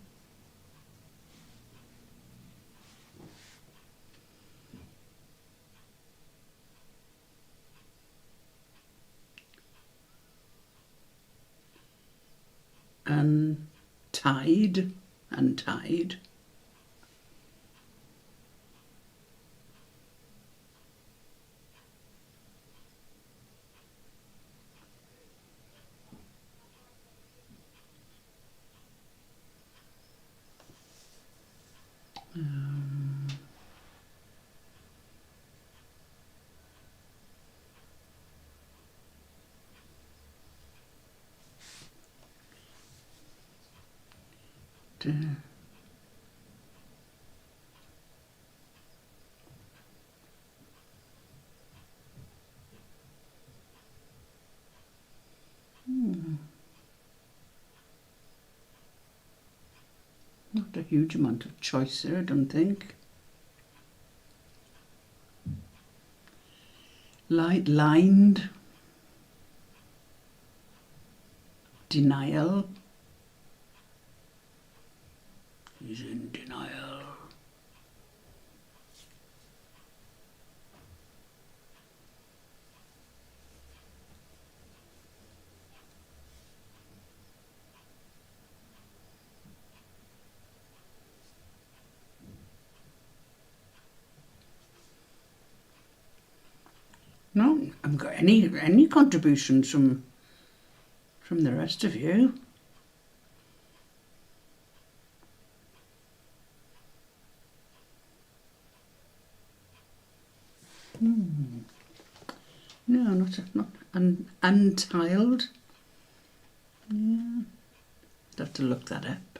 untied, untied, not a huge amount of choice there, I don't think. Lined. Denial. He's in denial. No, I haven't got any contributions from the rest of you. No, not untiled. Yeah, I'd have to look that up.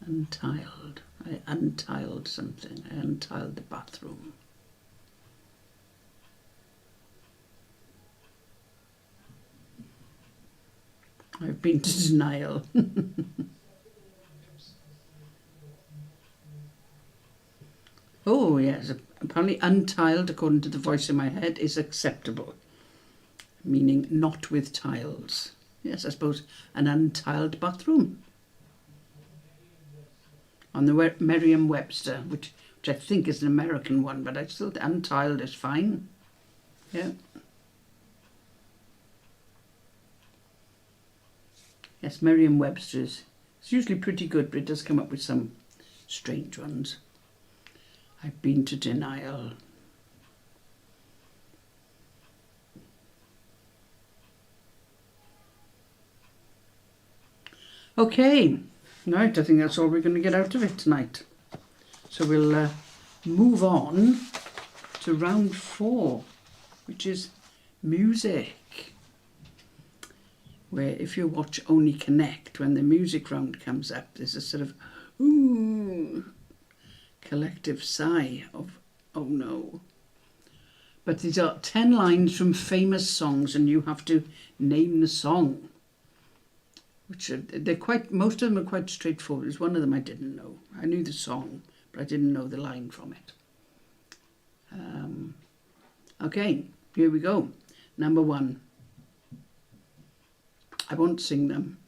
Untiled. I untiled something. I untiled the bathroom. I've been to denial. Oh yes, apparently untiled, according to the voice in my head, is acceptable, meaning not with tiles. Yes, I suppose an untiled bathroom. On the Merriam-Webster, which I think is an American one, but I still untiled is fine. Yeah. Yes, Merriam-Webster's. It's usually pretty good, but it does come up with some strange ones. I've been to denial. Okay, right, I think that's all we're going to get out of it tonight. So we'll move on to round 4, which is music. Where if you watch Only Connect, when the music round comes up, there's a sort of ooh, collective sigh of, oh no. But these are 10 lines from famous songs and you have to name the song. Which they're quite, most of them are quite straightforward. There's one of them I didn't know. I knew the song, but I didn't know the line from it. Okay, here we go. Number 1. I won't sing them.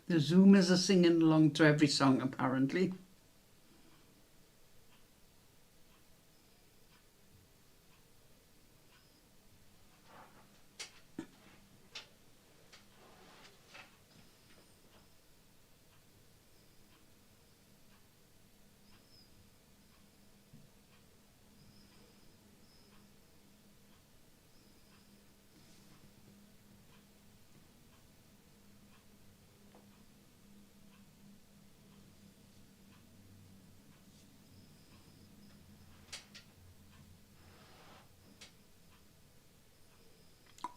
The Zoomers are singing along to every song, apparently.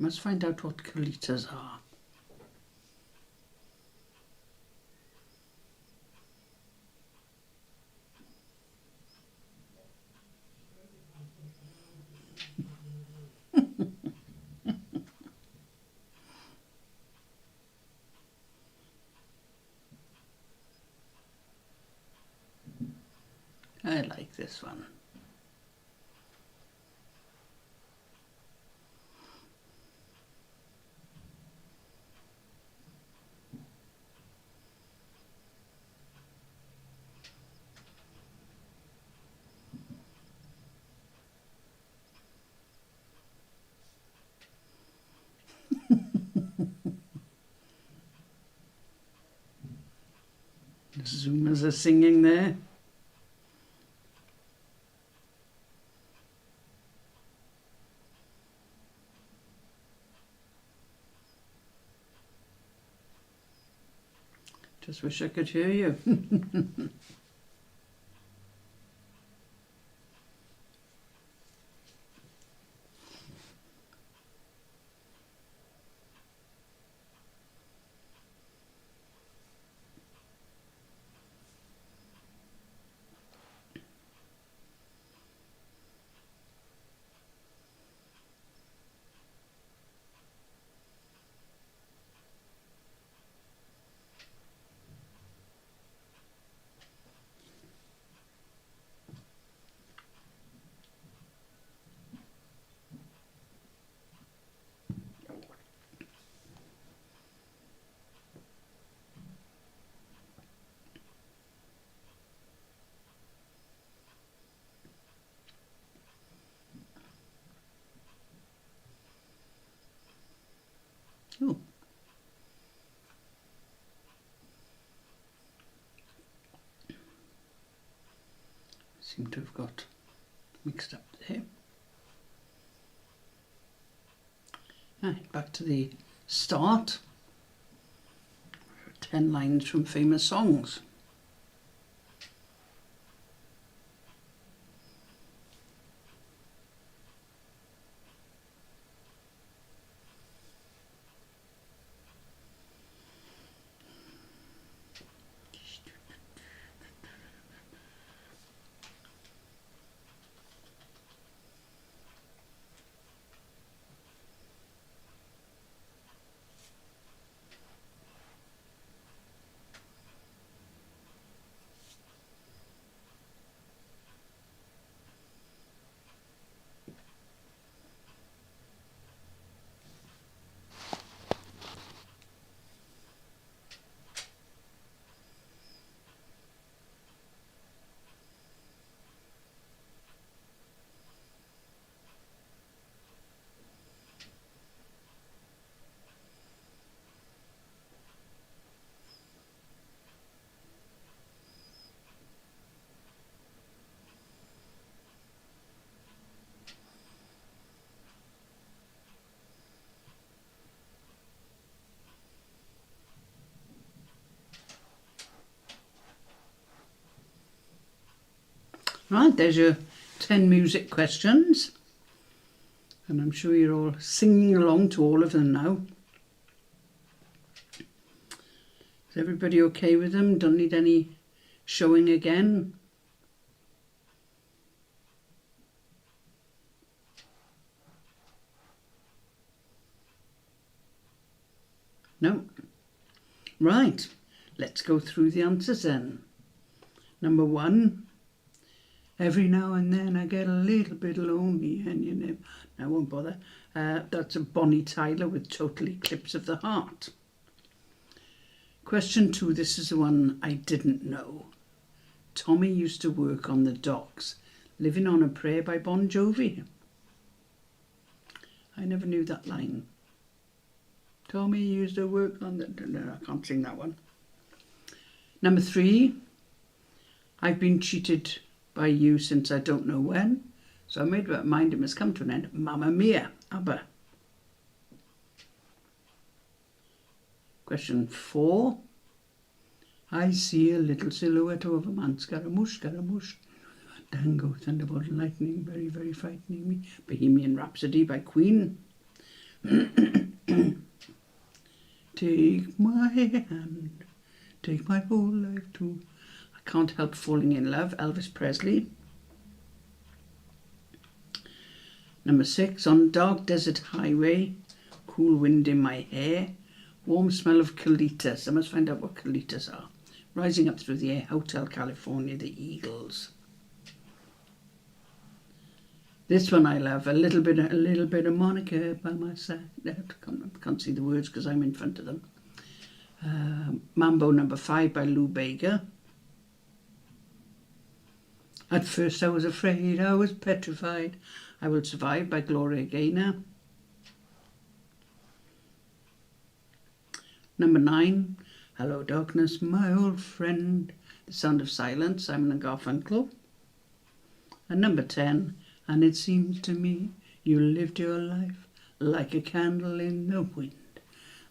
Must find out what colitas are. I like this one. The Zoomers are singing there. Just wish I could hear you. Oh. Seem to have got mixed up there. Right, back to the start. 10 lines from famous songs. Right, there's your 10 music questions. And I'm sure you're all singing along to all of them now. Is everybody okay with them? Don't need any showing again? No? Right, let's go through the answers then. Number 1. Every now and then I get a little bit lonely and you know, I won't bother. That's a Bonnie Tyler with Total Eclipse of the Heart. Question 2, this is the one I didn't know. Tommy used to work on the docks. Living on a Prayer by Bon Jovi. I never knew that line. Tommy used to work on the... No, I can't sing that one. Number 3, I've been cheated by you since I don't know when, so I made my mind it must come to an end. Mamma Mia, ABBA. Question 4. I see a little silhouette of a man, Scaramouche, Scaramouche. Dango, thunderbolt and lightning, very, very frightening me. Bohemian Rhapsody by Queen. Take my hand, take my whole life too. I Can't Help Falling in Love, Elvis Presley. Number 6, On Dark Desert Highway, Cool Wind in My Hair, Warm Smell of Colitas. I must find out what colitas are. Rising Up Through the Air, Hotel California, The Eagles. This one I love. A little bit of Monica by my side. Can't see the words because I'm in front of them. Mambo number 5 by Lou Bega. At first I was afraid, I was petrified. I Will Survive by Gloria Gaynor. Number 9, Hello Darkness, My Old Friend. The Sound of Silence, Simon and Garfunkel. And number 10, And It Seems to Me You Lived Your Life Like a Candle in the Wind.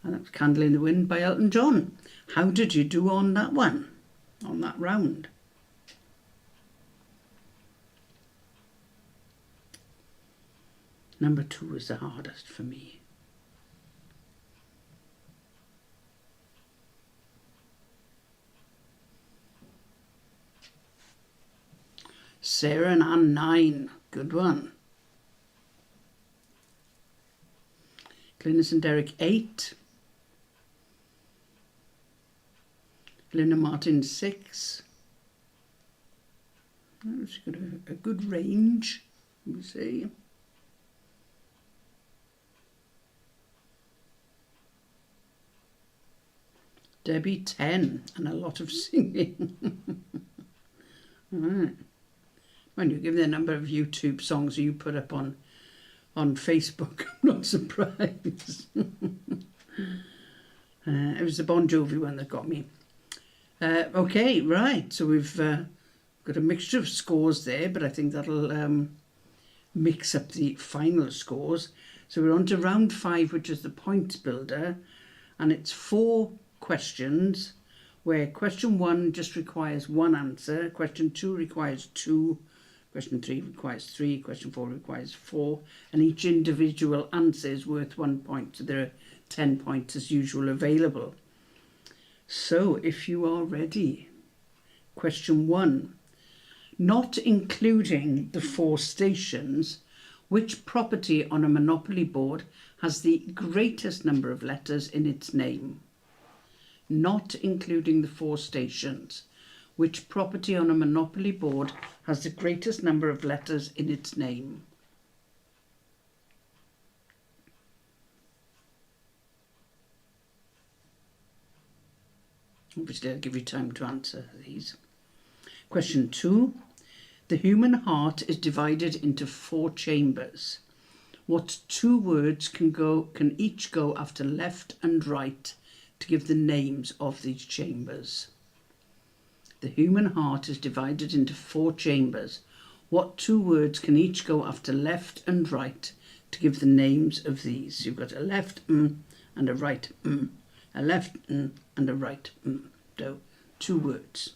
And that was Candle in the Wind by Elton John. How did you do on that one, on that round? Number 2 was the hardest for me. Sarah and Ann 9, good one. Glynis and Derek 8. Linda Martin 6. She's got a good range, we say. Debbie 10, and a lot of singing. All right. When you give the number of YouTube songs you put up on Facebook, I'm not surprised. It was the Bon Jovi one that got me. Okay, right, so we've got a mixture of scores there, but I think that'll mix up the final scores. So we're on to round 5, which is the points builder, and it's 4 questions, where question 1 just requires 1 answer, question 2 requires 2, question 3 requires 3, question 4 requires 4, and each individual answer is worth 1 point, so there are 10 points as usual available. So if you are ready, question 1, not including the 4 stations, which property on a Monopoly board has the greatest number of letters in its name? Not including the 4 stations, which property on a Monopoly board has the greatest number of letters in its name? Obviously, I'll give you time to answer these. Question 2. The human heart is divided into 4 chambers. What 2 words can each go after left and right to give the names of these chambers? The human heart is divided into 4 chambers. What 2 words can each go after left and right to give the names of these? You've got a left and a right a left and a right So 2 words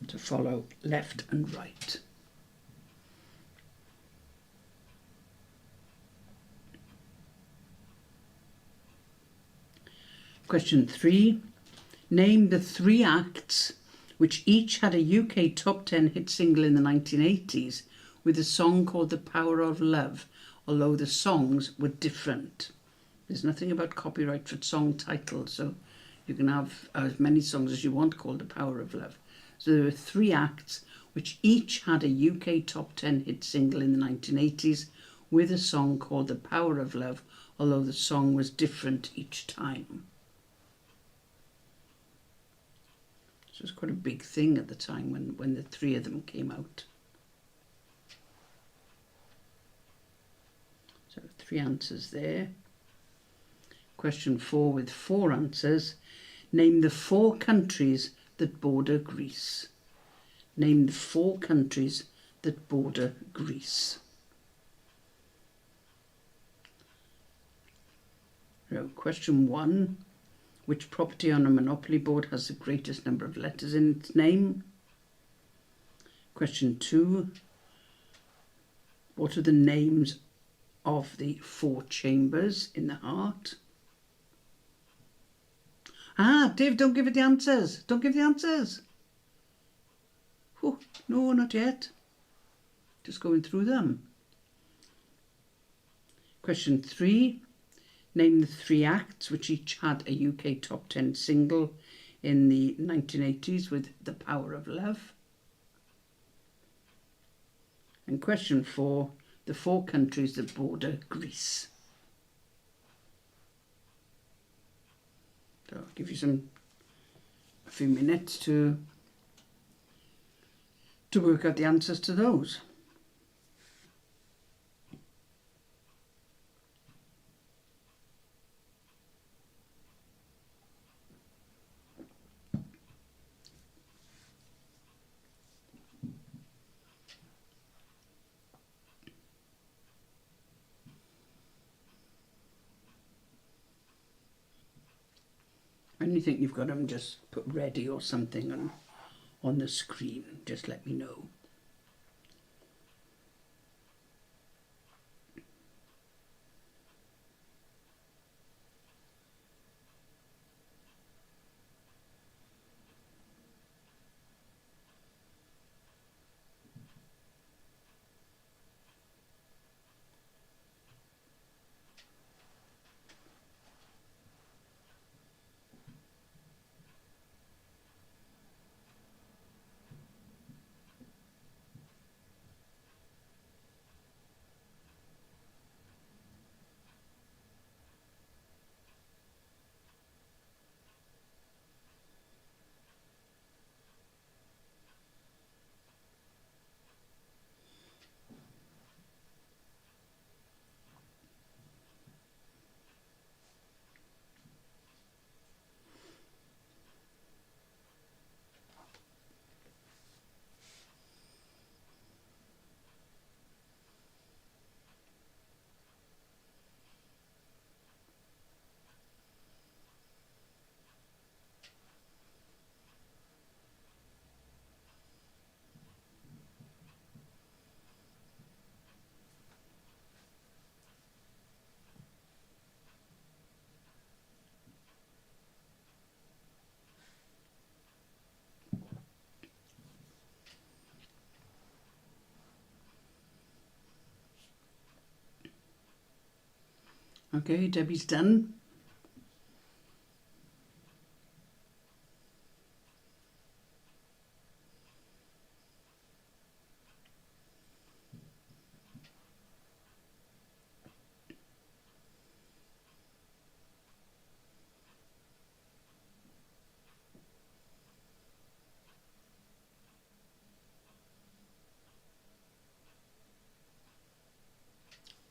to follow left and right. Question 3. Name the 3 acts which each had a UK top 10 hit single in the 1980s with a song called The Power of Love, although the songs were different. There's nothing about copyright for song titles, so you can have as many songs as you want called The Power of Love. So there were 3 acts which each had a UK top 10 hit single in the 1980s with a song called The Power of Love, although the song was different each time. So it was quite a big thing at the time when the 3 of them came out. So 3 answers there. Question 4 with 4 answers. Name the 4 countries that border Greece. Name the 4 countries that border Greece. So question 1. Which property on a Monopoly board has the greatest number of letters in its name? Question 2. What are the names of the 4 chambers in the heart? Dave, don't give it the answers. Don't give the answers. Oh, no, not yet. Just going through them. Question 3. Name the 3 acts which each had a UK top 10 single in the 1980s with The Power of Love. And question 4, the 4 countries that border Greece. So I'll give you a few minutes to work out the answers to those. When you think you've got them, just put ready or something on the screen. Just let me know. Okay, Debbie's done.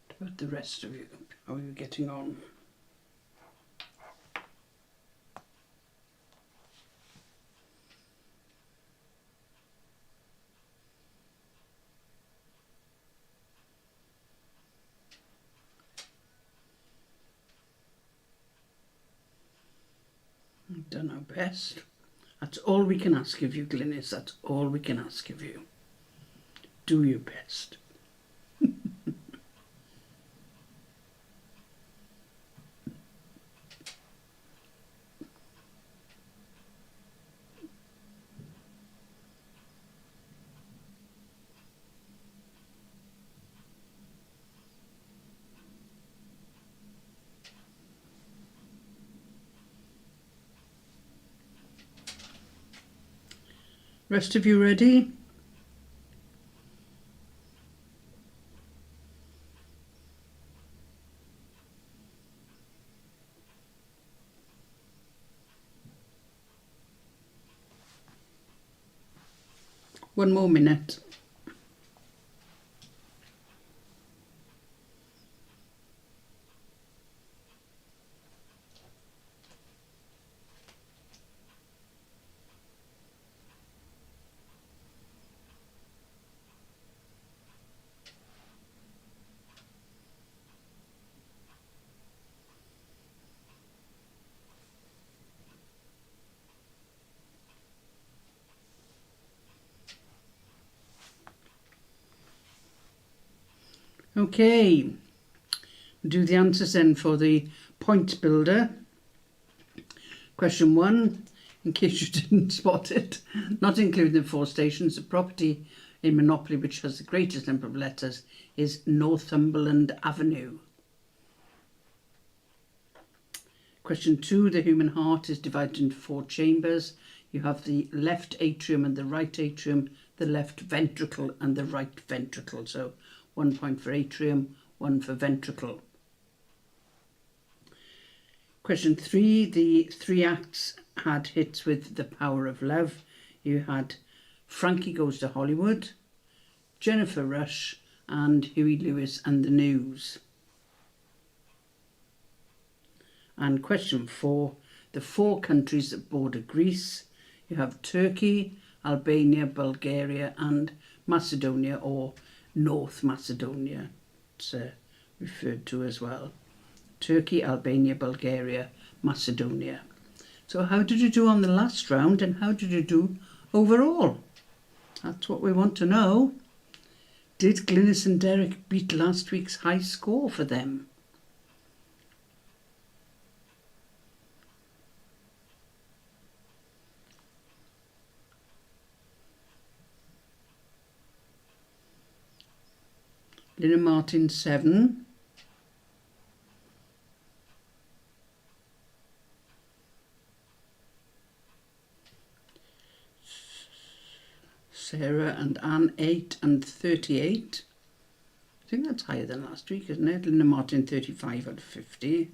What about the rest of you? How are you getting on? We've done our best. That's all we can ask of you, Glynis. That's all we can ask of you. Do your best. Rest of you ready? One more minute. Okay, do the answers then for the point builder. Question 1, in case you didn't spot it, not including the 4 stations, the property in Monopoly which has the greatest number of letters is Northumberland Avenue. Question 2, the human heart is divided into 4 chambers. You have the left atrium and the right atrium. the left ventricle and the right ventricle. So 1 point for atrium, 1 for ventricle. Question 3, the 3 acts had hits with The Power of Love. You had Frankie Goes to Hollywood, Jennifer Rush, and Huey Lewis and the News. And question 4, the 4 countries that border Greece. You have Turkey, Albania, Bulgaria, and Macedonia, or North Macedonia, it's referred to as well. Turkey, Albania, Bulgaria, Macedonia. So how did you do on the last round, and how did you do overall? That's what we want to know. Did Glynis and Derek beat last week's high score for them? Lynn and Martin 7. Sarah and Anne 8 and 38. I think that's higher than last week, isn't it? Lynn and Martin 35 out of 50.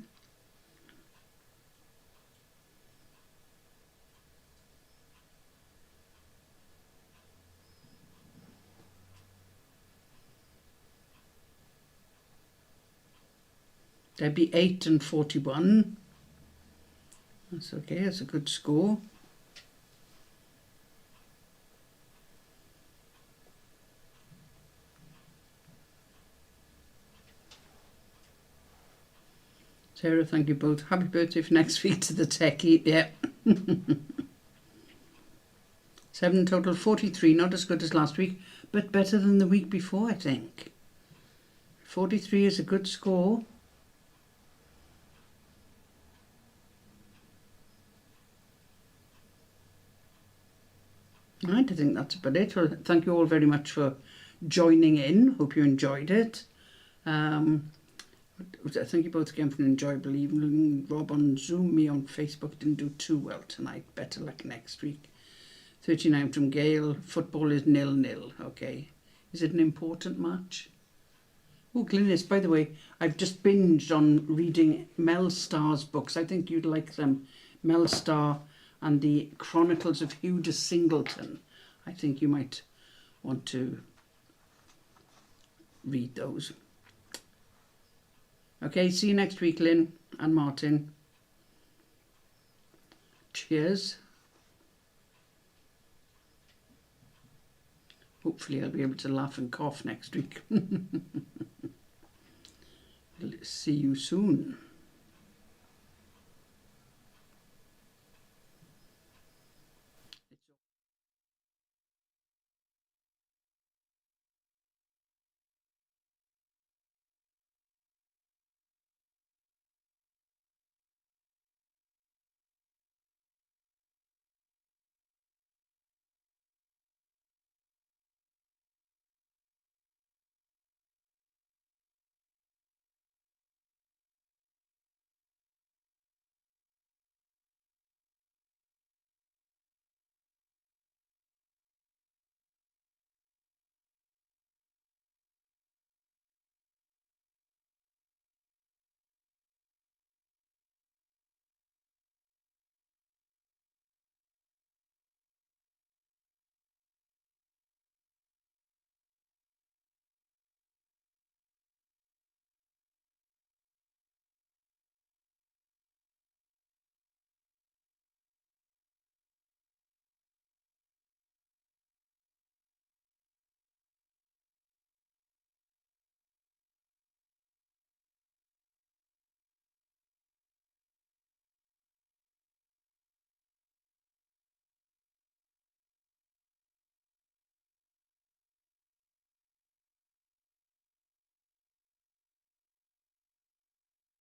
Debbie 8 and 41. That's okay, that's a good score. Sarah, thank you both. Happy birthday for next week to the techie. Yeah. 7 total, 43. Not as good as last week, but better than the week before, I think. 43 is a good score. Right, I think that's about it. Well, thank you all very much for joining in. Hope you enjoyed it. Thank you both again for an enjoyable evening. Rob on Zoom, me on Facebook didn't do too well tonight. Better luck next week. 39 from Gail. Football is 0-0. Okay. Is it an important match? Oh, Glynis, by the way, I've just binged on reading Mel Starr's books. I think you'd like them. Mel Starr and the Chronicles of Hugh de Singleton. I think you might want to read those. Okay, see you next week, Lynn and Martin. Cheers. Hopefully I'll be able to laugh and cough next week. See you soon.